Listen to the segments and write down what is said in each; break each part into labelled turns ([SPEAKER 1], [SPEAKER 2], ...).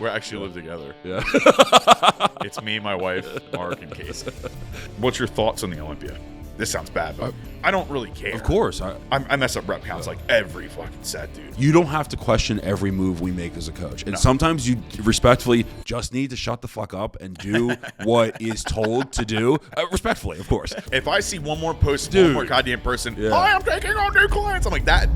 [SPEAKER 1] We actually live together.
[SPEAKER 2] Yeah.
[SPEAKER 1] It's me, my wife, Mark, and Casey. What's your thoughts on the Olympia? This sounds bad, but I don't really care.
[SPEAKER 2] Of course.
[SPEAKER 1] I mess up rep counts like every fucking set, dude.
[SPEAKER 2] You don't have to question every move we make as a coach. And sometimes you respectfully just need to shut the fuck up and do what is told to do. Respectfully, of course.
[SPEAKER 1] If I see one more post, one more goddamn person, hi, I'm taking on new clients. I'm like, that,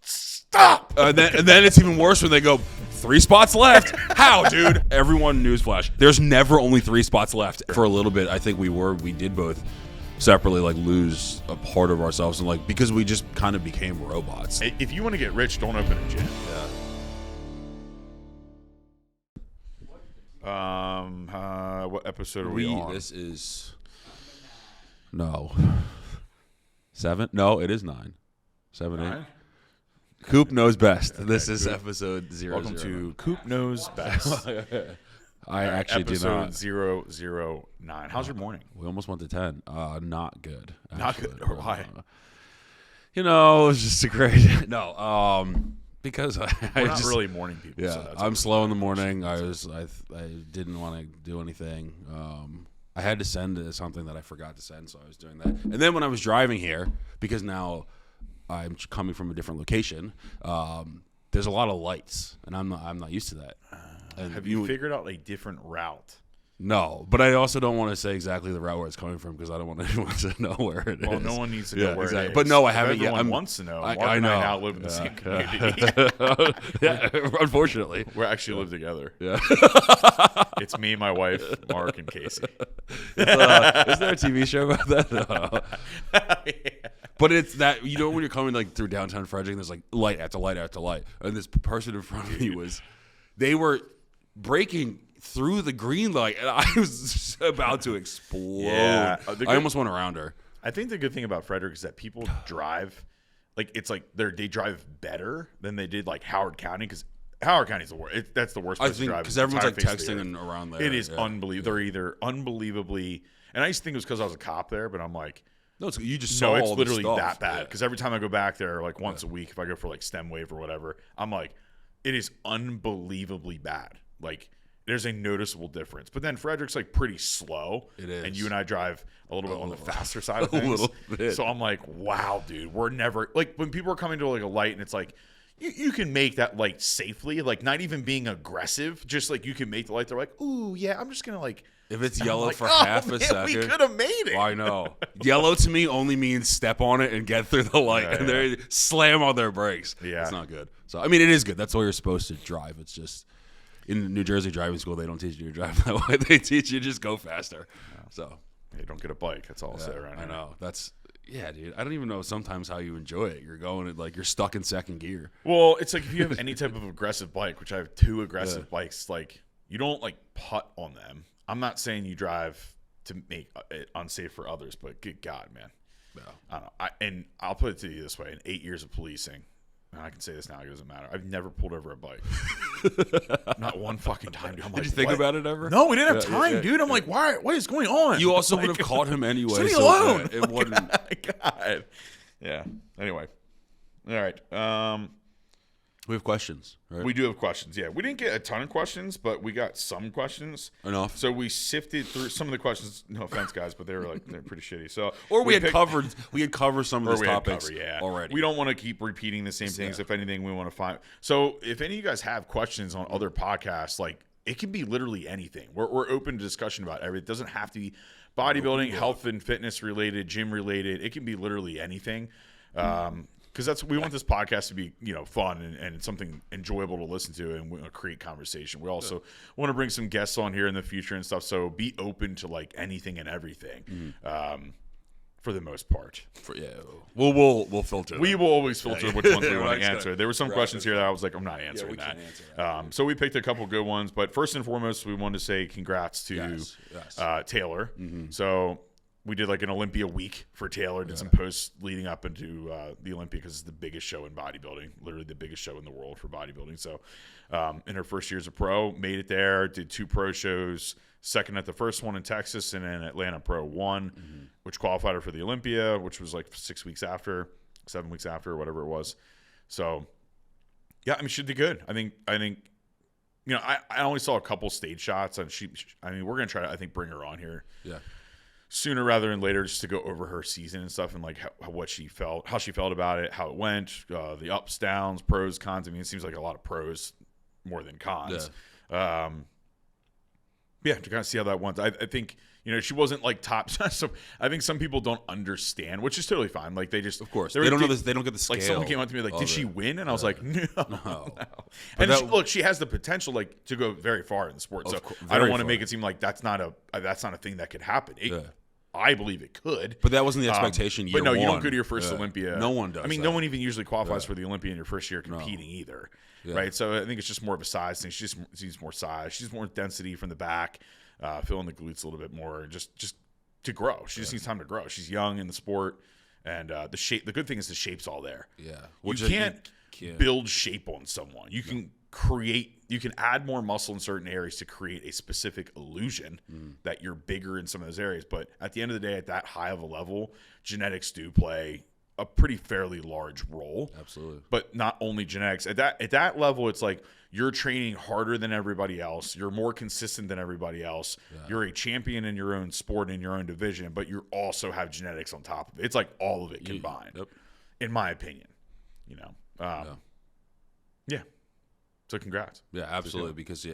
[SPEAKER 1] stop.
[SPEAKER 2] And then it's even worse when they go, 3 spots left. How, dude? Everyone, newsflash. There's never only 3 spots left. For a little bit, I think we did both separately lose a part of ourselves and because we just kind of became robots.
[SPEAKER 1] If you want to get rich, don't open a gym. Yeah. What episode are we on?
[SPEAKER 2] This is 7. No, it is 9. 7, 8. Coop knows best. This is episode 0.
[SPEAKER 1] Welcome to Coop Knows Best.
[SPEAKER 2] I actually do not.
[SPEAKER 1] Episode 009. How's your morning?
[SPEAKER 2] We almost went to 10. Not good. Actually.
[SPEAKER 1] Not good. Why?
[SPEAKER 2] It was just a great. Because
[SPEAKER 1] We're not really morning people.
[SPEAKER 2] Yeah,
[SPEAKER 1] So
[SPEAKER 2] I'm slow in the morning. I didn't want to do anything. I had to send something that I forgot to send, so I was doing that. And then when I was driving here, because now I'm coming from a different location, there's a lot of lights, and I'm not used to that. And
[SPEAKER 1] have you figured out a different route?
[SPEAKER 2] No, but I also don't want to say exactly the route where it's coming from because I don't want anyone to know where it is.
[SPEAKER 1] Well, no one needs to know where it is.
[SPEAKER 2] But no, I haven't yet.
[SPEAKER 1] Everyone wants to know. Mark
[SPEAKER 2] I
[SPEAKER 1] and
[SPEAKER 2] know.
[SPEAKER 1] I now live in the same community.
[SPEAKER 2] Yeah, unfortunately.
[SPEAKER 1] We actually live together.
[SPEAKER 2] Yeah.
[SPEAKER 1] It's me, my wife, Mark, and Casey.
[SPEAKER 2] Is there a TV show about that? No.
[SPEAKER 1] Yeah.
[SPEAKER 2] But it's that, when you're coming through downtown Frederick, there's light after light after light. And this person in front of me they were braking through the green light, and I was about to explode.
[SPEAKER 1] Yeah.
[SPEAKER 2] I almost went around her.
[SPEAKER 1] I think the good thing about Frederick is that people drive, they drive better than they did Howard County, because Howard County's the worst. That's the worst place to drive.
[SPEAKER 2] Because everyone's texting and around there.
[SPEAKER 1] It is unbelievable. They're either unbelievably, and I used to think it was because I was a cop there, but I'm like,
[SPEAKER 2] no, you just saw
[SPEAKER 1] it's
[SPEAKER 2] all
[SPEAKER 1] literally
[SPEAKER 2] the stuff.
[SPEAKER 1] that bad. Because every time I go back there, once a week, if I go for STEM wave or whatever, I'm like, it is unbelievably bad. There's a noticeable difference. But then Frederick's pretty slow.
[SPEAKER 2] It is.
[SPEAKER 1] And you and I drive a little bit on the faster side of things.
[SPEAKER 2] A little bit.
[SPEAKER 1] So I'm like, wow, dude, we're never when people are coming to a light and it's you can make that light safely, not even being aggressive, just you can make the light. They're like, ooh, yeah, I'm just gonna
[SPEAKER 2] if it's yellow for half a second,
[SPEAKER 1] we could have made it.
[SPEAKER 2] I know. Yellow to me only means step on it and get through the light, and they slam on their brakes.
[SPEAKER 1] Yeah,
[SPEAKER 2] it's not good. So it is good. That's the way you're supposed to drive. It's just in New Jersey driving school, they don't teach you to drive that way. They teach you just go faster. Yeah. So
[SPEAKER 1] hey, don't get a bike. That's all I'll say around here.
[SPEAKER 2] I know. Yeah, dude. I don't even know sometimes how you enjoy it. You're going you're stuck in second gear.
[SPEAKER 1] Well, it's if you have any type of aggressive bike, which I have 2 aggressive bikes, you don't putt on them. I'm not saying you drive to make it unsafe for others, but good God, man.
[SPEAKER 2] No.
[SPEAKER 1] I don't know. And I'll put it to you this way: in 8 years of policing, and I can say this now, it doesn't matter. I've never pulled over a bike. Not one fucking time, dude.
[SPEAKER 2] Did you think about it ever?
[SPEAKER 1] No, we didn't have time, dude. I'm like, why? What is going on?
[SPEAKER 2] You also would have caught him anyway.
[SPEAKER 1] Leave me alone.
[SPEAKER 2] It wouldn't.
[SPEAKER 1] God. Yeah. Anyway. All right.
[SPEAKER 2] We have questions, right?
[SPEAKER 1] We do have questions. Yeah, we didn't get a ton of questions, but we got some questions.
[SPEAKER 2] Enough.
[SPEAKER 1] So we sifted through some of the questions. No offense, guys, but they're pretty shitty. So
[SPEAKER 2] we had covered some of these topics already.
[SPEAKER 1] We don't want to keep repeating the same things. If anything, we want to find. So if any of you guys have questions on other podcasts, it can be literally anything. We're open to discussion about everything. It doesn't have to be bodybuilding, health and fitness related, gym related. It can be literally anything. Because we want this podcast to be, fun and something enjoyable to listen to, and we want to create conversation. We also want to bring some guests on here in the future and stuff. So be open to anything and everything, for the most part.
[SPEAKER 2] We'll filter.
[SPEAKER 1] We will always filter which ones we want to answer. There were some questions here that I was like, I'm not answering that. Answer. So we picked a couple good ones, but first and foremost, we wanted to say congrats to Taylor. Mm-hmm. So we did an Olympia week for Taylor, did some posts leading up into the Olympia because it's the biggest show in bodybuilding, literally the biggest show in the world for bodybuilding. So in her first year as a pro, made it there, did 2 pro shows, second at the first one in Texas, and then Atlanta Pro 1, which qualified her for the Olympia, which was 7 weeks after, or whatever it was. So, yeah, she did good. I think I only saw a couple stage shots, and I mean, we're gonna try to, I think, bring her on here.
[SPEAKER 2] Yeah.
[SPEAKER 1] Sooner rather than later, just to go over her season and stuff, and like how she felt about it, how it went, the ups, downs, pros, cons. I mean, it seems like a lot of pros more than cons. Yeah, to kind of see how that went. I think she wasn't like top. So I think some people don't understand, which is totally fine. Like they just,
[SPEAKER 2] of course, they don't know this. They don't get the scale.
[SPEAKER 1] Like someone came up to me like, "Did she win?" And I was like, "No."
[SPEAKER 2] And
[SPEAKER 1] look, she has the potential like to go very far in the sport. So I don't want to make it seem like that's not a thing that could happen. I believe it could,
[SPEAKER 2] but that wasn't the expectation.
[SPEAKER 1] But no, you don't go to your first Olympia.
[SPEAKER 2] No one does.
[SPEAKER 1] I mean, no one even usually qualifies for the Olympia in your first year competing either, right? So I think it's just more of a size thing. She just needs more size. She's more density from the back, filling the glutes a little bit more, just to grow. She just needs time to grow. She's young in the sport, and the shape. The good thing is the shape's all there.
[SPEAKER 2] Yeah,
[SPEAKER 1] you can't build shape on someone. You can you can add more muscle in certain areas to create a specific illusion that you're bigger in some of those areas. But at the end of the day, at that high of a level, genetics do play a pretty fairly large role.
[SPEAKER 2] Absolutely.
[SPEAKER 1] But not only genetics. At that level, it's like you're training harder than everybody else. You're more consistent than everybody else. Yeah. You're a champion in your own sport, in your own division, but you also have genetics on top of it. It's like all of it combined, in my opinion. Yeah. So congrats.
[SPEAKER 2] Yeah, absolutely. Because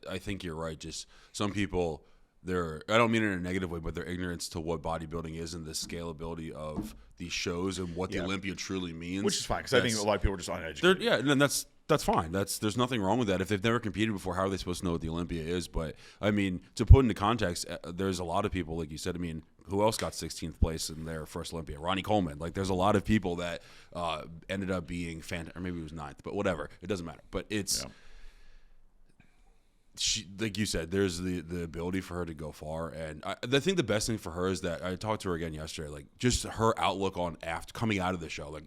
[SPEAKER 2] I think you're right. Just some people, I don't mean it in a negative way, but their ignorance to what bodybuilding is and the scalability of these shows and what the Olympia truly means.
[SPEAKER 1] Which is fine, because I think a lot of people are just uneducated.
[SPEAKER 2] And that's fine. There's nothing wrong with that. If they've never competed before, how are they supposed to know what the Olympia is? But I mean, to put into context, there's a lot of people, like you said. I mean, who else got 16th place in their first Olympia? Ronnie Coleman. Like, there's a lot of people that ended up being or maybe it was 9th, but whatever. It doesn't matter. But it's like you said, there's the ability for her to go far. And I think the best thing for her is that I talked to her again yesterday. Like, just her outlook on coming out of the show. Like,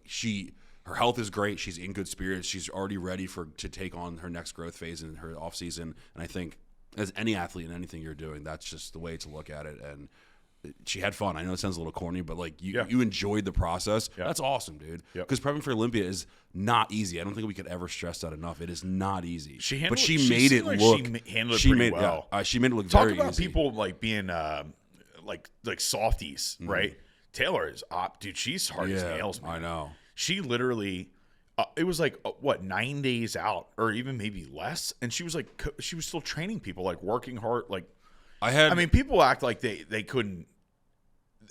[SPEAKER 2] her health is great. She's in good spirits. She's already ready to take on her next growth phase in her off season. And I think as any athlete in anything you're doing, that's just the way to look at it. And she had fun. I know it sounds a little corny, but like you enjoyed the process. Yeah. That's awesome, dude. Because prepping for Olympia is not easy. I don't think we could ever stress that enough. It is not easy.
[SPEAKER 1] She handled it well.
[SPEAKER 2] She made it look
[SPEAKER 1] very
[SPEAKER 2] easy.
[SPEAKER 1] Talk about people like being like softies, right? Taylor is dude. She's hard as nails, man.
[SPEAKER 2] I know.
[SPEAKER 1] She literally, it was like 9 days out, or even maybe less, and she was like, she was still training people, like working hard. Like, I mean, people act like they couldn't.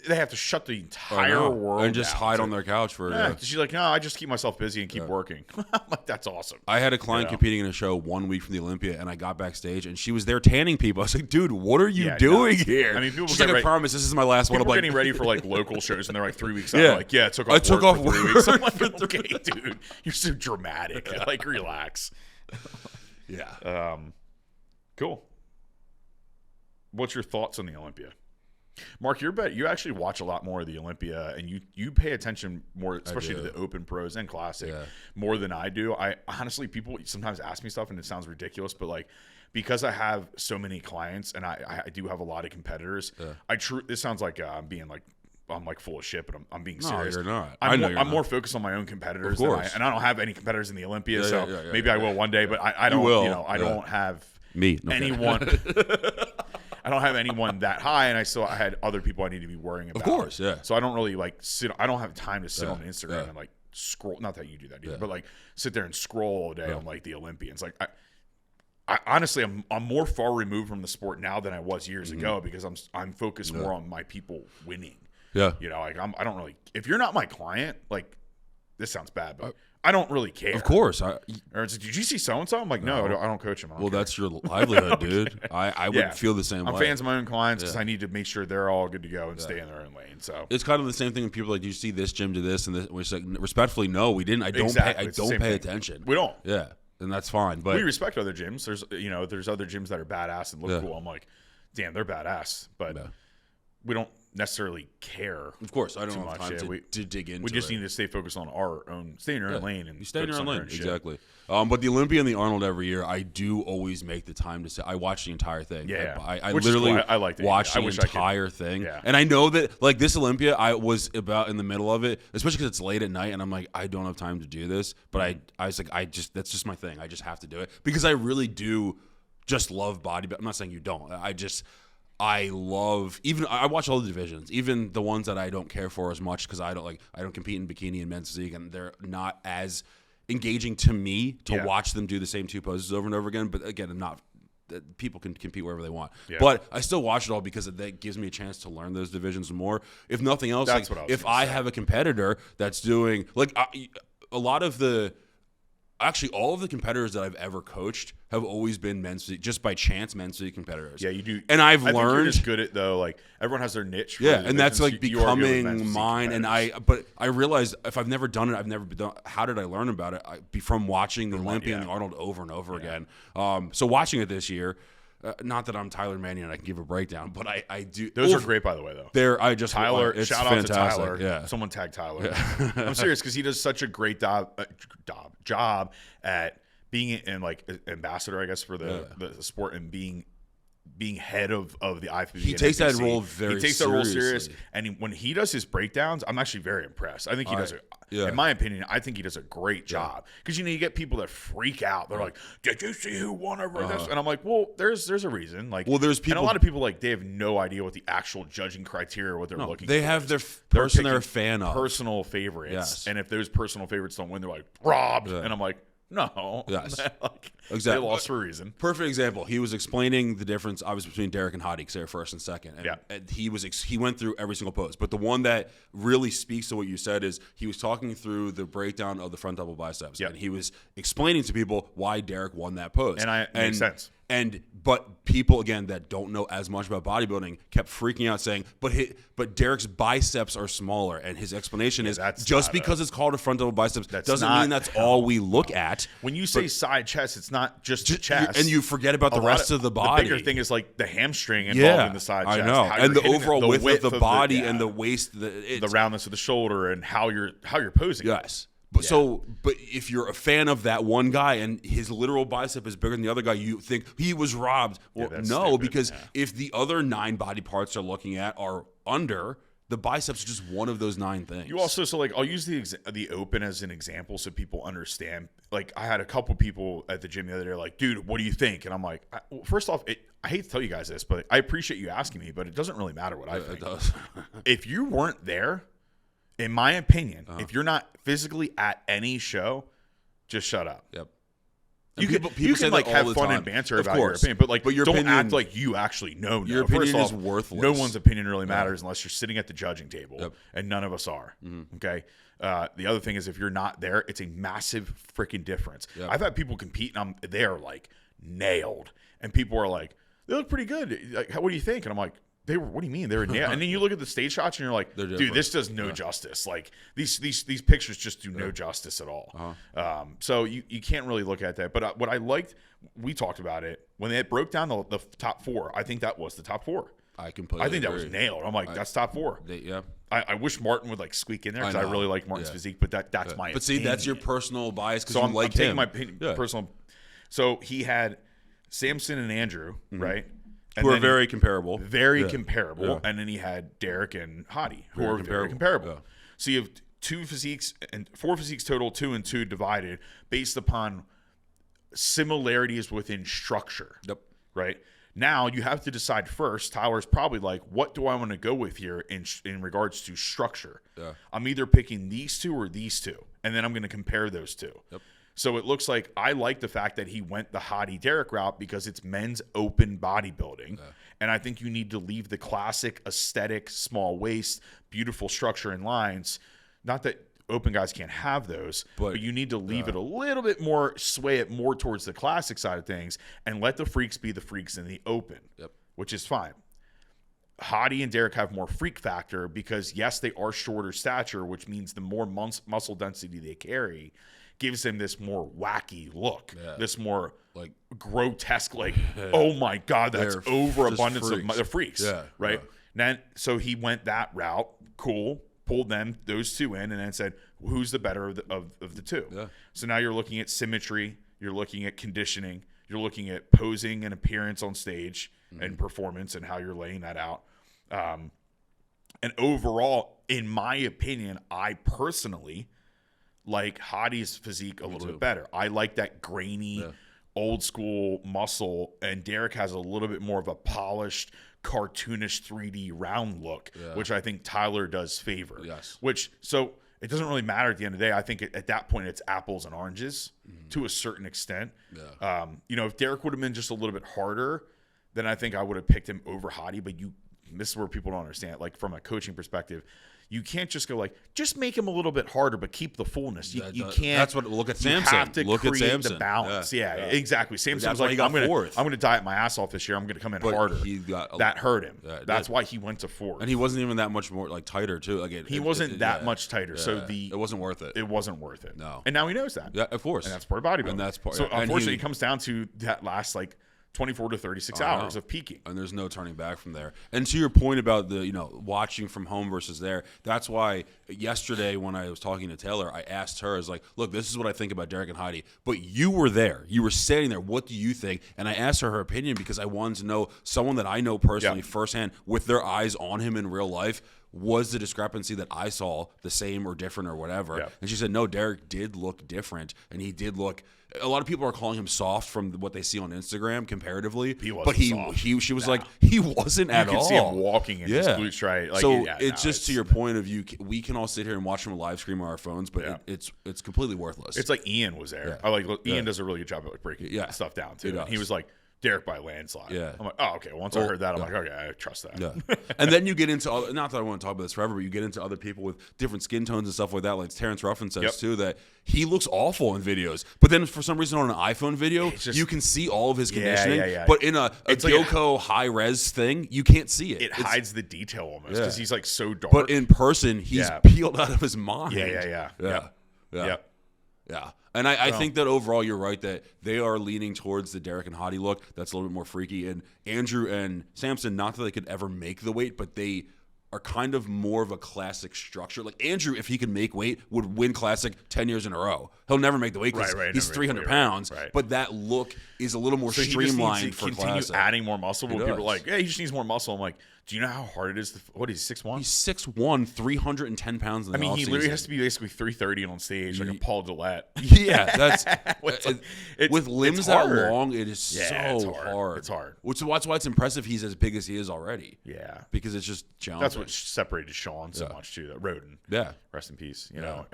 [SPEAKER 1] They have to shut the entire world
[SPEAKER 2] and just hide on their couch for.
[SPEAKER 1] She's like, no, I just keep myself busy and keep working. I'm like, that's awesome.
[SPEAKER 2] I had a client competing in a show 1 week from the Olympia, and I got backstage, and she was there tanning people. I was like, dude, what are you doing here?
[SPEAKER 1] I mean, people.
[SPEAKER 2] She's like, I promise, this is my last one.
[SPEAKER 1] People are getting ready for like local shows, and they're like 3 weeks out. Yeah, like, I took off work for 3 weeks. I'm like, okay, dude, you're so dramatic. Like, relax.
[SPEAKER 2] Yeah.
[SPEAKER 1] Cool. What's your thoughts on the Olympia? Mark, you actually watch a lot more of the Olympia, and you pay attention more, especially to the Open Pros and Classic, more than I do. I honestly, people sometimes ask me stuff, and it sounds ridiculous, but like, because I have so many clients and I do have a lot of competitors, this sounds like I'm being like, I'm like full of shit, but I'm being serious.
[SPEAKER 2] No, you're not.
[SPEAKER 1] I'm more focused on my own competitors, and I don't have any competitors in the Olympia, maybe I will one day, but I don't. I don't have anyone. I don't have anyone that high, and I had other people I need to be worrying about.
[SPEAKER 2] Of course, yeah.
[SPEAKER 1] So I don't really like sit. I don't have time to sit on Instagram and like scroll. Not that you do that either, but like sit there and scroll all day on like the Olympians. Like I honestly, I'm more far removed from the sport now than I was years ago, because I'm focused more on my people winning.
[SPEAKER 2] Yeah,
[SPEAKER 1] like I don't really. If you're not my client, like, this sounds bad, but I don't really care.
[SPEAKER 2] Of course.
[SPEAKER 1] Or it's like, did you see so-and-so? I'm like, no, I don't coach him.
[SPEAKER 2] Well, that's your livelihood, dude. I would feel the same way.
[SPEAKER 1] I'm fans of my own clients because I need to make sure they're all good to go and stay in their own lane. So
[SPEAKER 2] it's kind of the same thing when people are like, do you see this gym do this and this? We're like, respectfully, no, we didn't. I don't pay attention.
[SPEAKER 1] We don't.
[SPEAKER 2] Yeah, and that's fine. But
[SPEAKER 1] we respect other gyms. There's other gyms that are badass and look cool. I'm like, damn, they're badass. But we don't. necessarily care.
[SPEAKER 2] Of course, I don't have
[SPEAKER 1] much.
[SPEAKER 2] time to dig into it.
[SPEAKER 1] We just need to stay focused on our own, stay in our own lane. And
[SPEAKER 2] you stay in your own lane,
[SPEAKER 1] shit.
[SPEAKER 2] exactly. But the Olympia and the Arnold every year, I do always make the time to say, I watch the entire thing.
[SPEAKER 1] Yeah.
[SPEAKER 2] I literally
[SPEAKER 1] I like that.
[SPEAKER 2] watch the entire thing.
[SPEAKER 1] Yeah.
[SPEAKER 2] And I know that, like, this Olympia, I was about in the middle of it, especially because it's late at night, and I'm like, I don't have time to do this. But I was like, that's just my thing. I just have to do it. Because I really do just love bodybuilding. I'm not saying you don't. I watch all the divisions, even the ones that I don't care for as much because I don't compete in bikini and men's physique, and they're not as engaging to me to watch them do the same two poses over and over again. But again, people can compete wherever they want. Yeah. But I still watch it all because that gives me a chance to learn those divisions more. If nothing else, if I have a competitor that's doing a lot of the. Actually, all of the competitors that I've ever coached have always been men's physique, just by chance men's physique competitors.
[SPEAKER 1] Yeah, you do.
[SPEAKER 2] And I've learned.
[SPEAKER 1] Think you're just good at, though, like, everyone has their niche.
[SPEAKER 2] Yeah, and that's like becoming mine. And but I realized if I've never done it, I've never done. How did I learn about it? From watching the Olympia and the Arnold over and over again. So watching it this year. Not that I'm Tyler Mannion and I can give a breakdown, but I do.
[SPEAKER 1] Those are great, by the way, though.
[SPEAKER 2] Tyler,
[SPEAKER 1] it's shout
[SPEAKER 2] fantastic.
[SPEAKER 1] out to Tyler.
[SPEAKER 2] Yeah.
[SPEAKER 1] Someone tag Tyler. Yeah. I'm serious because he does such a great job at being an ambassador, I guess, for the sport and being head of the IFBB.
[SPEAKER 2] He takes that role very seriously. He takes that role serious,
[SPEAKER 1] and when he does his breakdowns, I'm actually very impressed. I think he does in my opinion, I think he does a great job because you get people that freak out. They're like, "Did you see who won over this?" And I'm like, "Well, there's a reason." Like,
[SPEAKER 2] there's people,
[SPEAKER 1] and a lot of people they have no idea what the actual judging criteria, what they're looking.
[SPEAKER 2] They
[SPEAKER 1] for
[SPEAKER 2] have their person they're a fan of,
[SPEAKER 1] personal favorites, and if those personal favorites don't win, they're like robbed. And I'm like. No.
[SPEAKER 2] Yes.
[SPEAKER 1] Exactly. They lost for a reason.
[SPEAKER 2] Perfect example. He was explaining the difference, obviously, between Derek and Hadi because they were first and second. And he went through every single pose. But the one that really speaks to what you said is he was talking through the breakdown of the front double biceps. And he was explaining to people why Derek won that pose.
[SPEAKER 1] And makes sense.
[SPEAKER 2] But people, again, that don't know as much about bodybuilding kept freaking out saying, but Derek's biceps are smaller. And his explanation is just because it's called a front double biceps doesn't mean that's all we look at.
[SPEAKER 1] When you say side chest, it's not just the chest.
[SPEAKER 2] And you forget about the rest of the body.
[SPEAKER 1] The bigger thing is like the hamstring involved in the side chest.
[SPEAKER 2] I know. And the overall width of the body and the waist.
[SPEAKER 1] The roundness of the shoulder and how you're posing.
[SPEAKER 2] Yes. But if you're a fan of that one guy and his literal bicep is bigger than the other guy, you think he was robbed. Well, no, stupid. Because if the other 9 body parts they're looking at are under, the biceps are just one of those 9 things.
[SPEAKER 1] You also I'll use the open as an example so people understand. Like I had a couple people at the gym the other day like, dude, what do you think? And I'm like, first off, I hate to tell you guys this, but I appreciate you asking me, but it doesn't really matter what I think.
[SPEAKER 2] It does.
[SPEAKER 1] If you weren't there. In my opinion, if you're not physically at any show, just shut up.
[SPEAKER 2] Yep.
[SPEAKER 1] You can have fun and banter about your opinion, but your don't opinion, act like you actually know.
[SPEAKER 2] Your opinion is worthless.
[SPEAKER 1] No one's opinion really matters unless you're sitting at the judging table, and none of us are. Mm-hmm. Okay. The other thing is if you're not there, it's a massive freaking difference. Yep. I've had people compete, and they're like nailed, and people are like, they look pretty good. Like, what do you think? And I'm like. What do you mean they're nailed? And then you look at the stage shots and you're like, dude, this does no justice. Like these pictures just do no justice at all. So you can't really look at that. But what I liked, we talked about it when they broke down the top 4. I think that was the top 4.
[SPEAKER 2] I completely
[SPEAKER 1] think
[SPEAKER 2] agree.
[SPEAKER 1] that was nailed. I'm like, that's top 4. I wish Martin would squeak in there because I really like Martin's physique, but that's my.
[SPEAKER 2] But see, that's your personal bias because
[SPEAKER 1] I'm taking my personal. So he had Samson and Andrew, right?
[SPEAKER 2] Who are very comparable.
[SPEAKER 1] Very comparable. Yeah. And then he had Derek and Hadi, who are very comparable. Yeah. So you have 2 physiques and 4 physiques total, 2 and 2 divided based upon similarities within structure.
[SPEAKER 2] Yep.
[SPEAKER 1] Right? Now you have to decide first. Tyler's probably like, what do I want to go with here in regards to structure? Yeah. I'm either picking these 2 or these 2, and then I'm going to compare those 2. Yep. So it looks like I like the fact that he went the Hadi Derek route because it's men's open bodybuilding. Yeah. And I think you need to leave the classic aesthetic, small waist, beautiful structure and lines. Not that open guys can't have those, but you need to leave it a little bit more, sway it more towards the classic side of things and let the freaks be the freaks in the open, which is fine. Hadi and Derek have more freak factor because, yes, they are shorter stature, which means the more muscle density they carry gives them this more wacky look, this more grotesque, oh my God, that's overabundance of the freaks, right? Then so he went that route. Cool. Pulled those two in, and then said, who's the better of the two? Yeah. So now you're looking at symmetry, you're looking at conditioning, you're looking at posing and appearance on stage and performance and how you're laying that out. And overall, in my opinion, I personally like Hottie's physique a little bit better. I like that grainy, old school muscle, and Derek has a little bit more of a polished, cartoonish 3D round look, which I think Tyler does favor.
[SPEAKER 2] Yes.
[SPEAKER 1] So it doesn't really matter at the end of the day. I think at that point it's apples and oranges to a certain extent. Yeah. If Derek would have been just a little bit harder, then I think I would have picked him over Hottie. But this is where people don't understand. Like from a coaching perspective, you can't just go like, just make him a little bit harder, but keep the fullness. You can't.
[SPEAKER 2] That's what. Look at Samson.
[SPEAKER 1] You have to
[SPEAKER 2] look
[SPEAKER 1] create
[SPEAKER 2] at Samson.
[SPEAKER 1] the balance. Yeah, exactly. Samson was like, I'm going to diet my ass off this year. I'm going to come in harder. That hurt him. That's why he went to 4th.
[SPEAKER 2] And he wasn't even that much more like tighter too. Like
[SPEAKER 1] he wasn't that much tighter. So
[SPEAKER 2] it wasn't worth it.
[SPEAKER 1] It wasn't worth it.
[SPEAKER 2] No.
[SPEAKER 1] And now he knows that.
[SPEAKER 2] Yeah, of course.
[SPEAKER 1] And that's part of bodybuilding.
[SPEAKER 2] And that's part.
[SPEAKER 1] So unfortunately, it comes down to that last 24 to 36 hours of peaking.
[SPEAKER 2] And there's no turning back from there. And to your point about the, watching from home versus there, that's why yesterday when I was talking to Taylor, I asked her, I was like, look, this is what I think about Derek and Heidi, but you were there. You were standing there. What do you think? And I asked her opinion because I wanted to know someone that I know personally firsthand with their eyes on him in real life. Was the discrepancy that I saw the same or different or whatever? Yeah. And she said, no, Derek did look different. And he did look – a lot of people are calling him soft from what they see on Instagram comparatively.
[SPEAKER 1] He wasn't
[SPEAKER 2] she was like, he wasn't at all.
[SPEAKER 1] You can see him walking in his glutes, right?
[SPEAKER 2] It's to your point of view, we can all sit here and watch him live stream on our phones, but it's completely worthless.
[SPEAKER 1] It's like Ian was there. Yeah. Ian does a really good job of breaking stuff down too. He was like, Derek by landslide. Yeah. I'm like, oh, okay. Once I heard that, I'm like, okay, I trust that.
[SPEAKER 2] Yeah. And then you get into not that I want to talk about this forever, but you get into other people with different skin tones and stuff like that. Like Terrence Ruffin says too, that he looks awful in videos. But then for some reason on an iPhone video, you can see all of his conditioning. Yeah. But in a Gyoko high res thing, you can't see it.
[SPEAKER 1] It hides the detail almost because he's like so dark.
[SPEAKER 2] But in person, he's peeled out of his mind.
[SPEAKER 1] Yeah.
[SPEAKER 2] And I think that overall you're right that they are leaning towards the Derek and Hottie look. That's a little bit more freaky. And Andrew and Samson, not that they could ever make the weight, but they are kind of more of a classic structure. Like Andrew, if he could make weight, would win classic 10 years in a row. He'll never make the weight because he's 300 pounds. Right. But that look is a little more streamlined for
[SPEAKER 1] continue
[SPEAKER 2] classic.
[SPEAKER 1] Adding more muscle. People are like, yeah, he just needs more muscle. I'm like, do you know how hard it is? What is he, 6'1"?
[SPEAKER 2] He's 6'1", 310 pounds in the
[SPEAKER 1] he literally has to be basically 330 on stage, like a Paul Gillette.
[SPEAKER 2] Yeah, that's with limbs that
[SPEAKER 1] hard.
[SPEAKER 2] Long, it is so hard.
[SPEAKER 1] It's hard.
[SPEAKER 2] That's why it's impressive he's as big as he is already.
[SPEAKER 1] Yeah.
[SPEAKER 2] Because it's just challenging.
[SPEAKER 1] That's what separated Sean so much, too. That Roden.
[SPEAKER 2] Yeah.
[SPEAKER 1] Rest in peace. You know,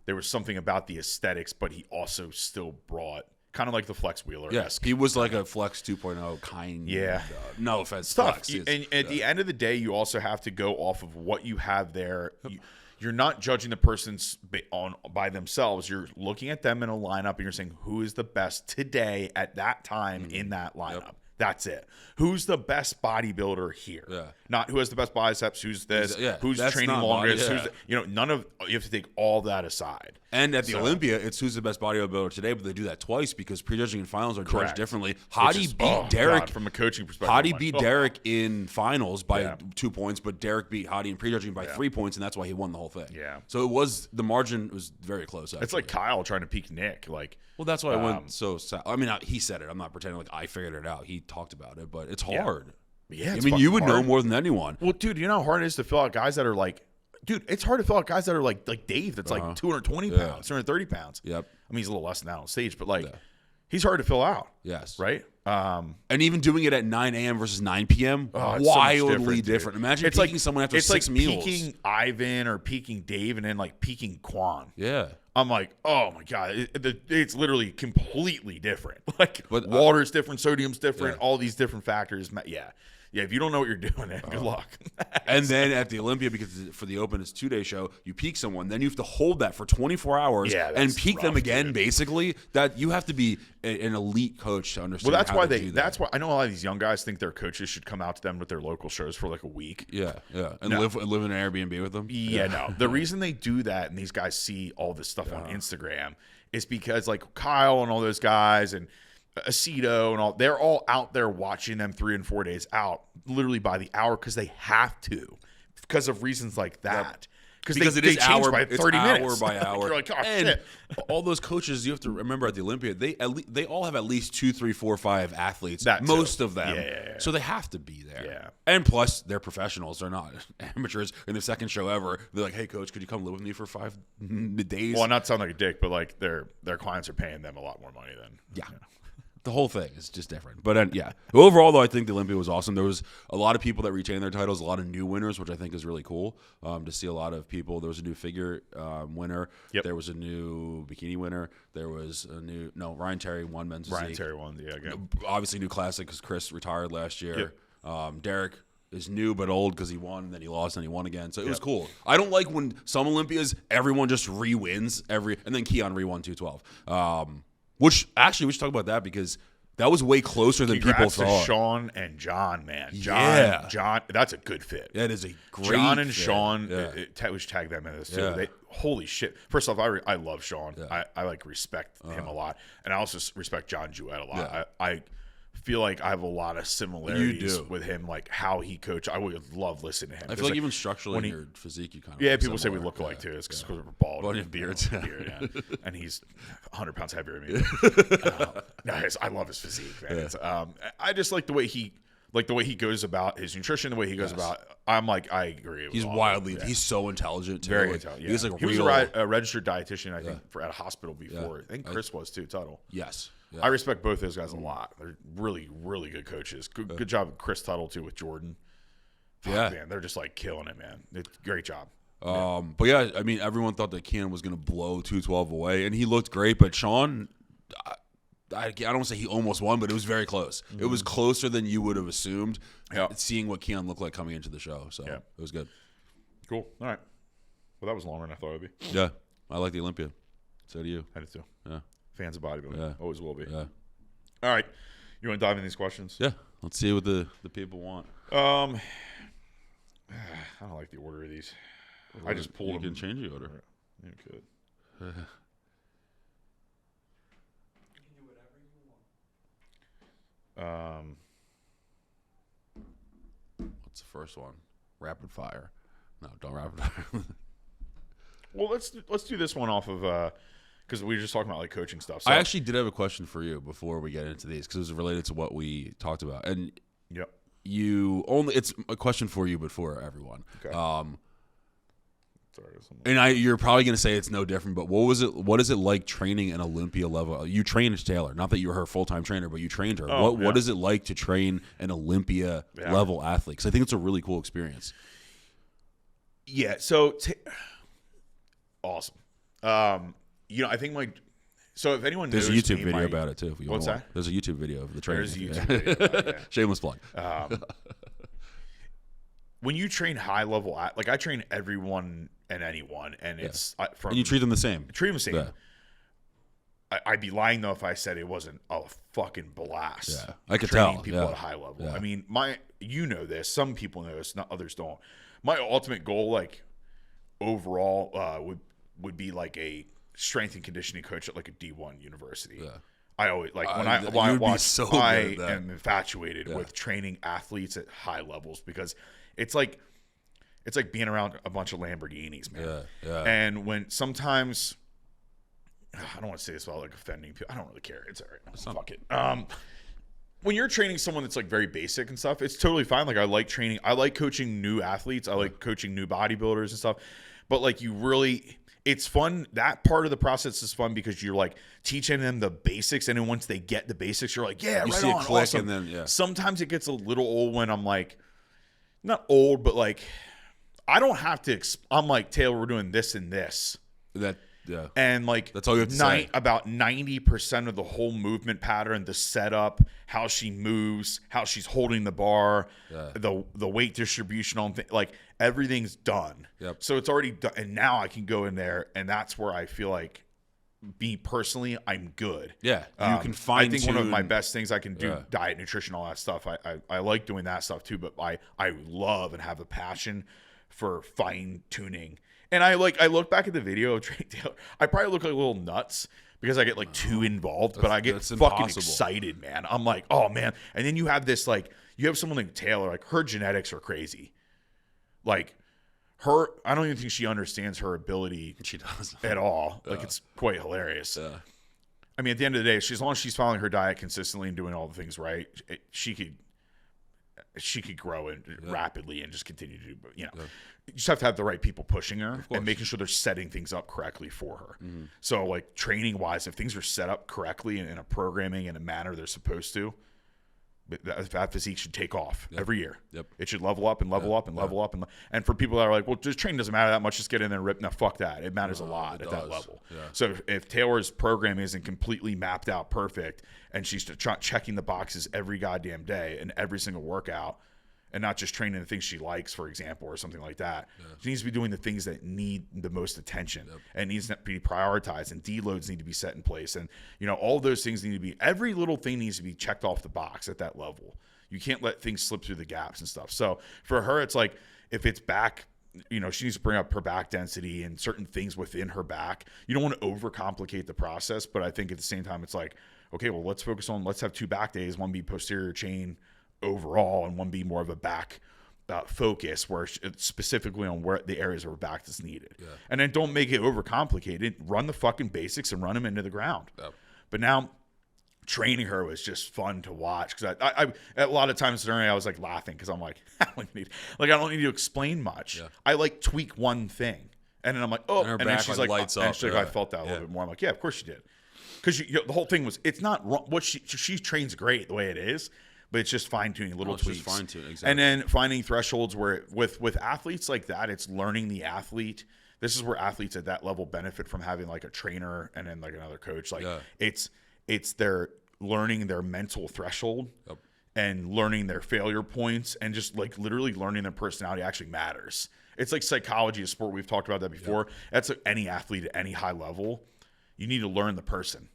[SPEAKER 1] there was something about the aesthetics, but he also still brought kind of like the Flex Wheeler.
[SPEAKER 2] Yes, he was like a Flex 2.0 kind.
[SPEAKER 1] Yeah.
[SPEAKER 2] No offense,
[SPEAKER 1] Flex. And at the end of the day, you also have to go off of what you have there. You're not judging the person's by themselves. You're looking at them in a lineup, and you're saying who is the best today at that time in that lineup. Yep. That's it. Who's the best bodybuilder here? Yeah. Not who has the best biceps, who's this, who's training longest, none of you have to take all that aside.
[SPEAKER 2] And at the Olympia, it's who's the best bodybuilder today, but they do that twice because prejudging in finals are judged differently. Hottie beat Derek
[SPEAKER 1] from a coaching perspective.
[SPEAKER 2] Hottie beat Derek in finals by 2 points, but Derek beat Hottie in prejudging by 3 points, and that's why he won the whole thing.
[SPEAKER 1] Yeah.
[SPEAKER 2] So the margin was very close. Actually.
[SPEAKER 1] It's like Kyle trying to peak Nick.
[SPEAKER 2] Well, that's why I went so sad. I mean, he said it. I'm not pretending like I figured it out. He talked about it, but it's hard.
[SPEAKER 1] Yeah,
[SPEAKER 2] you would know more than anyone.
[SPEAKER 1] Well, dude, you know how hard it is to fill out guys that are like, dude, it's hard to fill out guys that are like Dave that's like 220 pounds, 230 pounds.
[SPEAKER 2] Yep.
[SPEAKER 1] I mean, he's a little less than that on stage, but he's hard to fill out.
[SPEAKER 2] Yes.
[SPEAKER 1] Right?
[SPEAKER 2] And even doing it at 9 a.m. versus 9 p.m., wildly so different. Imagine it's peaking someone after 6 meals.
[SPEAKER 1] It's like peaking Ivan or peaking Dave and then like peaking Quan.
[SPEAKER 2] Yeah.
[SPEAKER 1] I'm like, oh my God, it's literally completely different. But water's different, sodium's different, all these different factors. Yeah. Yeah, if you don't know what you're doing, good luck.
[SPEAKER 2] And then at the Olympia, because for the Open, it's a 2-day show, you peak someone, then you have to hold that for 24 hours and peak them again, basically. That you have to be an elite coach to understand.
[SPEAKER 1] Well, that's why I know a lot of these young guys think their coaches should come out to them with their local shows for like a week.
[SPEAKER 2] Yeah. And live in an Airbnb with them.
[SPEAKER 1] Yeah, no. The reason they do that and these guys see all this stuff on Instagram is because like Kyle and all those guys and Aceto and all, they're all out there watching them 3 and 4 days out, literally by the hour, because they have to, because of reasons like that.
[SPEAKER 2] Yep. Because
[SPEAKER 1] they
[SPEAKER 2] it is
[SPEAKER 1] change
[SPEAKER 2] hour
[SPEAKER 1] by 30 minutes.
[SPEAKER 2] Hour by hour.
[SPEAKER 1] You're like, oh,
[SPEAKER 2] and
[SPEAKER 1] shit.
[SPEAKER 2] all those coaches, you have to remember at the Olympia, they all have at least 2, 3, 4, 5 athletes. Most of them.
[SPEAKER 1] Yeah.
[SPEAKER 2] So they have to be there.
[SPEAKER 1] Yeah.
[SPEAKER 2] And plus, they're professionals. They're not amateurs. In their second show ever, they're like, hey, coach, could you come live with me for 5 days?
[SPEAKER 1] Well, not sound like a dick, but like their clients are paying them a lot more money than.
[SPEAKER 2] Yeah. The whole thing is just different. But yeah, overall, though, I think the Olympia was awesome. There was a lot of people that retained their titles, a lot of new winners, which I think is really cool to see a lot of people. There was a new figure winner.
[SPEAKER 1] Yep.
[SPEAKER 2] There was a new bikini winner. There was a new Ryan Terry won men's
[SPEAKER 1] Ryan
[SPEAKER 2] physique.
[SPEAKER 1] Terry won, yeah, again.
[SPEAKER 2] Obviously, new classic because Chris retired last year.
[SPEAKER 1] Yep.
[SPEAKER 2] Derek is new but old because he won, and then he lost, and he won again. So it was cool. I don't like when some Olympias everyone just re-wins and then Keon re-won 212. Which actually we should talk about that because that was way closer than people thought.
[SPEAKER 1] To Sean and John, man. John, that's a good fit.
[SPEAKER 2] That is a great
[SPEAKER 1] John and
[SPEAKER 2] fit.
[SPEAKER 1] Sean, we should tag them in this too.
[SPEAKER 2] Yeah.
[SPEAKER 1] Holy shit. First off, I love Sean. Yeah. I like respect him a lot. And I also respect John Jewett a lot.
[SPEAKER 2] Yeah.
[SPEAKER 1] I feel like I have a lot of similarities with him, like how he coached. I would love listening to him.
[SPEAKER 2] I feel like even structurally in your physique, you kind of
[SPEAKER 1] people say we look alike too. It's because we're bald.
[SPEAKER 2] Well, and beards.
[SPEAKER 1] And he's 100 pounds heavier than me. I love his physique, man.
[SPEAKER 2] Yeah.
[SPEAKER 1] I just like the way he goes about his nutrition, the way he goes about. I'm like, I agree.
[SPEAKER 2] He's wildly. He's so intelligent too.
[SPEAKER 1] Very intelligent. Yeah.
[SPEAKER 2] He's like
[SPEAKER 1] he was a registered dietitian, I think, at a hospital before. I think Chris was too. Tuttle.
[SPEAKER 2] Yes. Yeah.
[SPEAKER 1] I respect both those guys a lot. They're really, really good coaches. Good job, Chris Tuttle too, with Jordan. Man, they're just like killing it, man. Great job.
[SPEAKER 2] But yeah, I mean, everyone thought that Keon was going to blow 212 away, and he looked great. But Sean, I don't want to say he almost won, but it was very close. Mm-hmm. It was closer than you would have assumed. Seeing what Keon looked like coming into the show, so it was good.
[SPEAKER 1] Cool. All right. Well, that was longer than I thought it would be.
[SPEAKER 2] Yeah, I like the Olympia. So do you?
[SPEAKER 1] I did too.
[SPEAKER 2] Yeah.
[SPEAKER 1] Fans of bodybuilding.
[SPEAKER 2] Yeah.
[SPEAKER 1] Always will be.
[SPEAKER 2] Yeah.
[SPEAKER 1] All right. You want to dive into these questions?
[SPEAKER 2] Yeah. Let's see what the people want.
[SPEAKER 1] I don't like the order of these. I just pulled them.
[SPEAKER 2] You can change the order.
[SPEAKER 1] You could.
[SPEAKER 3] You can do whatever you want.
[SPEAKER 2] What's the first one? Rapid fire. No, don't rapid fire.
[SPEAKER 1] Well, let's do this one off of because we were just talking about like coaching stuff. So,
[SPEAKER 2] I actually did have a question for you before we get into these because it was related to what we talked about. And it's a question for you, but for everyone.
[SPEAKER 1] Okay.
[SPEAKER 2] You're probably going to say it's no different, but what is it like training an Olympia level? You trained Taylor, not that you were her full-time trainer, but you trained her. What is it like to train an Olympia level athlete? Because I think it's a really cool experience.
[SPEAKER 1] Yeah. So awesome. I think so if anyone knows,
[SPEAKER 2] there's a YouTube video about it too. If you
[SPEAKER 1] what's
[SPEAKER 2] want.
[SPEAKER 1] That?
[SPEAKER 2] There's a YouTube video of the training.
[SPEAKER 1] There's a YouTube video about it,
[SPEAKER 2] Shameless plug.
[SPEAKER 1] When you train high level, like I train everyone and anyone, and it's from
[SPEAKER 2] and you treat them the same.
[SPEAKER 1] Treat them the same.
[SPEAKER 2] Yeah.
[SPEAKER 1] I'd be lying though if I said it wasn't a fucking blast.
[SPEAKER 2] Yeah, I could
[SPEAKER 1] training
[SPEAKER 2] tell.
[SPEAKER 1] people at a high level.
[SPEAKER 2] Yeah.
[SPEAKER 1] I mean, this. Some people know this, not others don't. My ultimate goal, like overall, would be like a strength and conditioning coach at like a D1 university.
[SPEAKER 2] Yeah.
[SPEAKER 1] I always when I watch. I am infatuated with training athletes at high levels because it's like being around a bunch of Lamborghinis, man.
[SPEAKER 2] Yeah.
[SPEAKER 1] And when sometimes I don't want to say this without like offending people. I don't really care. It's all right. Fuck it. When you're training someone that's like very basic and stuff, it's totally fine. Like I like training. I like coaching new athletes. I like coaching new bodybuilders and stuff. But like it's fun. That part of the process is fun because you're like teaching them the basics, and then once they get the basics, you're like, yeah,
[SPEAKER 2] you
[SPEAKER 1] right
[SPEAKER 2] see
[SPEAKER 1] on,
[SPEAKER 2] it click,
[SPEAKER 1] awesome.
[SPEAKER 2] and then
[SPEAKER 1] Sometimes it gets a little old when I'm like, not old, but like I don't have to. I'm like, Taylor, we're doing this and this. And like
[SPEAKER 2] that's all you have to say.
[SPEAKER 1] About 90% of the whole movement pattern, the setup, how she moves, how she's holding the bar, the weight distribution on like everything's done.
[SPEAKER 2] Yep.
[SPEAKER 1] So it's already done, and now I can go in there, and that's where I feel like me personally, I'm good.
[SPEAKER 2] Yeah, you can find.
[SPEAKER 1] I think one of my best things I can do, diet, nutrition, all that stuff. I like doing that stuff too, but I love and have a passion for fine tuning. And I look back at the video of Trey Taylor. I probably look like a little nuts, because I get like too involved, but I get fucking excited, man. I'm like, oh man. And then you have this, like, you have someone like Taylor, like her genetics are crazy. Like her, I don't even think she understands her ability.
[SPEAKER 2] She does
[SPEAKER 1] at all. Like it's quite hilarious. Yeah. I mean, at the end of the day, as long as she's following her diet consistently and doing all the things right, she could grow rapidly and just continue to do, you know. You just have to have the right people pushing her and making sure they're setting things up correctly for her. So, like, training-wise, if things are set up correctly in a programming in a manner they're supposed to, that physique should take off every year. It should level up and level up and level up. And for people that are like, well, just training doesn't matter that much, just get in there and rip. No, fuck that. It matters a lot at that level. So if Taylor's program isn't completely mapped out perfect and she's checking the boxes every goddamn day and every single workout and not just training the things she likes, for example, or something like that, she needs to be doing the things that need the most attention and needs to be prioritized, and deloads need to be set in place. And, you know, all those things need to be, every little thing needs to be checked off the box at that level. You can't let things slip through the gaps and stuff. So for her, it's like, if it's back, you know, she needs to bring up her back density and certain things within her back. You don't want to overcomplicate the process, but I think at the same time, it's like, okay, well, let's have 2 back days, one be posterior chain overall and one be more of a back focus, where it's specifically on where the areas of her back that's needed. And then don't make it overcomplicated. Run the fucking basics and run them into the ground. But now training her was just fun to watch, because I a lot of times during I was like laughing because I'm like, I don't need to explain much. I like tweak one thing and then I'm like, oh, and then she's like, lights up. She's like, I felt that a little bit more. I'm like, yeah, of course you did, because the whole thing was, it's not wrong. What she trains great the way it is. But it's just fine-tuning little tweaks. Just fine-tuning, exactly. And then finding thresholds where with athletes like that, it's learning the athlete. This is where athletes at that level benefit from having like a trainer and then like another coach. Like it's their learning their mental threshold and learning their failure points, and just like literally learning their personality actually matters. It's like psychology of sport. We've talked about that before. That's like any athlete at any high level. You need to learn the person.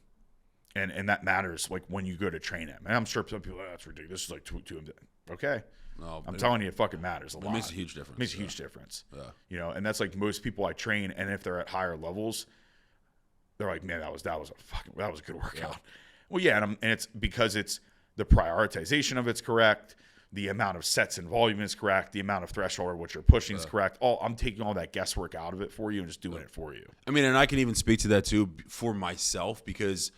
[SPEAKER 1] And that matters, like, when you go to train him. And I'm sure some people, that's ridiculous. This is like too okay. No, I'm telling you, it fucking matters a lot.
[SPEAKER 2] It makes a huge difference.
[SPEAKER 1] It makes a huge difference. You know, and that's like most people I train, and if they're at higher levels, they're like, man, that was a good workout. Well, yeah, and it's because it's the prioritization of it's correct, the amount of sets and volume is correct, the amount of threshold or what you're pushing is correct. I'm taking all that guesswork out of it for you and just doing it for you.
[SPEAKER 2] I mean, and I can even speak to that too for myself, because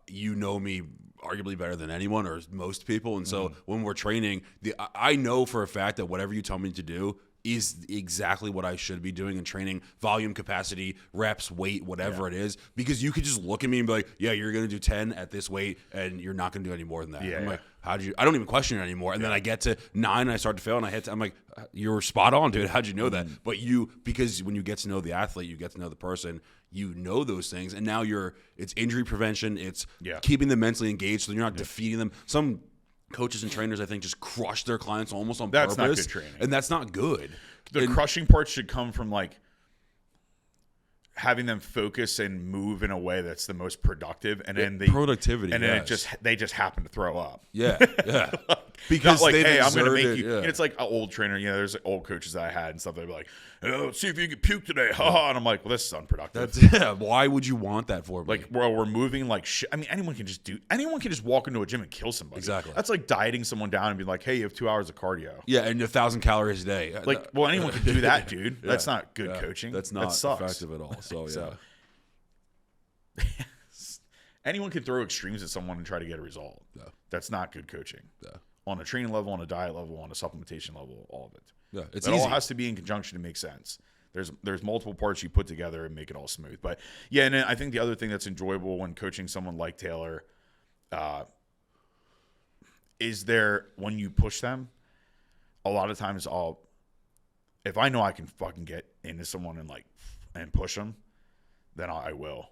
[SPEAKER 2] you know me arguably better than anyone or most people. And so when we're training, I know for a fact that whatever you tell me to do is exactly what I should be doing in training, volume, capacity, reps, weight, whatever it is, because you could just look at me and be like, yeah, you're going to do 10 at this weight and you're not going to do any more than that. I'm like, I don't even question it anymore. And then I get to 9 and I start to fail and I'm like, you're spot on, dude. How'd you know that? But because when you get to know the athlete, you get to know the person, you know those things, and now it's injury prevention, it's keeping them mentally engaged so you're not defeating them. Some coaches and trainers, I think, just crush their clients almost on purpose.
[SPEAKER 1] That's not good training.
[SPEAKER 2] And that's not good.
[SPEAKER 1] The crushing part should come from, like, having them focus and move in a way that's the most productive, and then
[SPEAKER 2] productivity,
[SPEAKER 1] and then they just happen to throw up.
[SPEAKER 2] Because
[SPEAKER 1] not like, hey, I'm going to make you. And it's like an old trainer. You know, there's old coaches that I had and stuff. They'd be like, let's see if you can puke today. And I'm like, well, this is unproductive.
[SPEAKER 2] Why would you want that for me?
[SPEAKER 1] Like, well, we're moving like shit. I mean, anyone can just walk into a gym and kill somebody.
[SPEAKER 2] Exactly.
[SPEAKER 1] That's like dieting someone down and be like, hey, you have 2 hours of cardio.
[SPEAKER 2] Yeah, and 1,000 calories a day.
[SPEAKER 1] Like, well, anyone can do that, dude. That's not good coaching.
[SPEAKER 2] That's not effective at all. So
[SPEAKER 1] anyone can throw extremes at someone and try to get a result. That's not good coaching. On a training level, on a diet level, on a supplementation level, all of it.
[SPEAKER 2] It's
[SPEAKER 1] easy.
[SPEAKER 2] All
[SPEAKER 1] has to be in conjunction to make sense. There's multiple parts you put together and make it all smooth. But yeah, and then I think the other thing that's enjoyable when coaching someone like Taylor is when you push them, a lot of times if I know I can fucking get into someone and push them, then I will.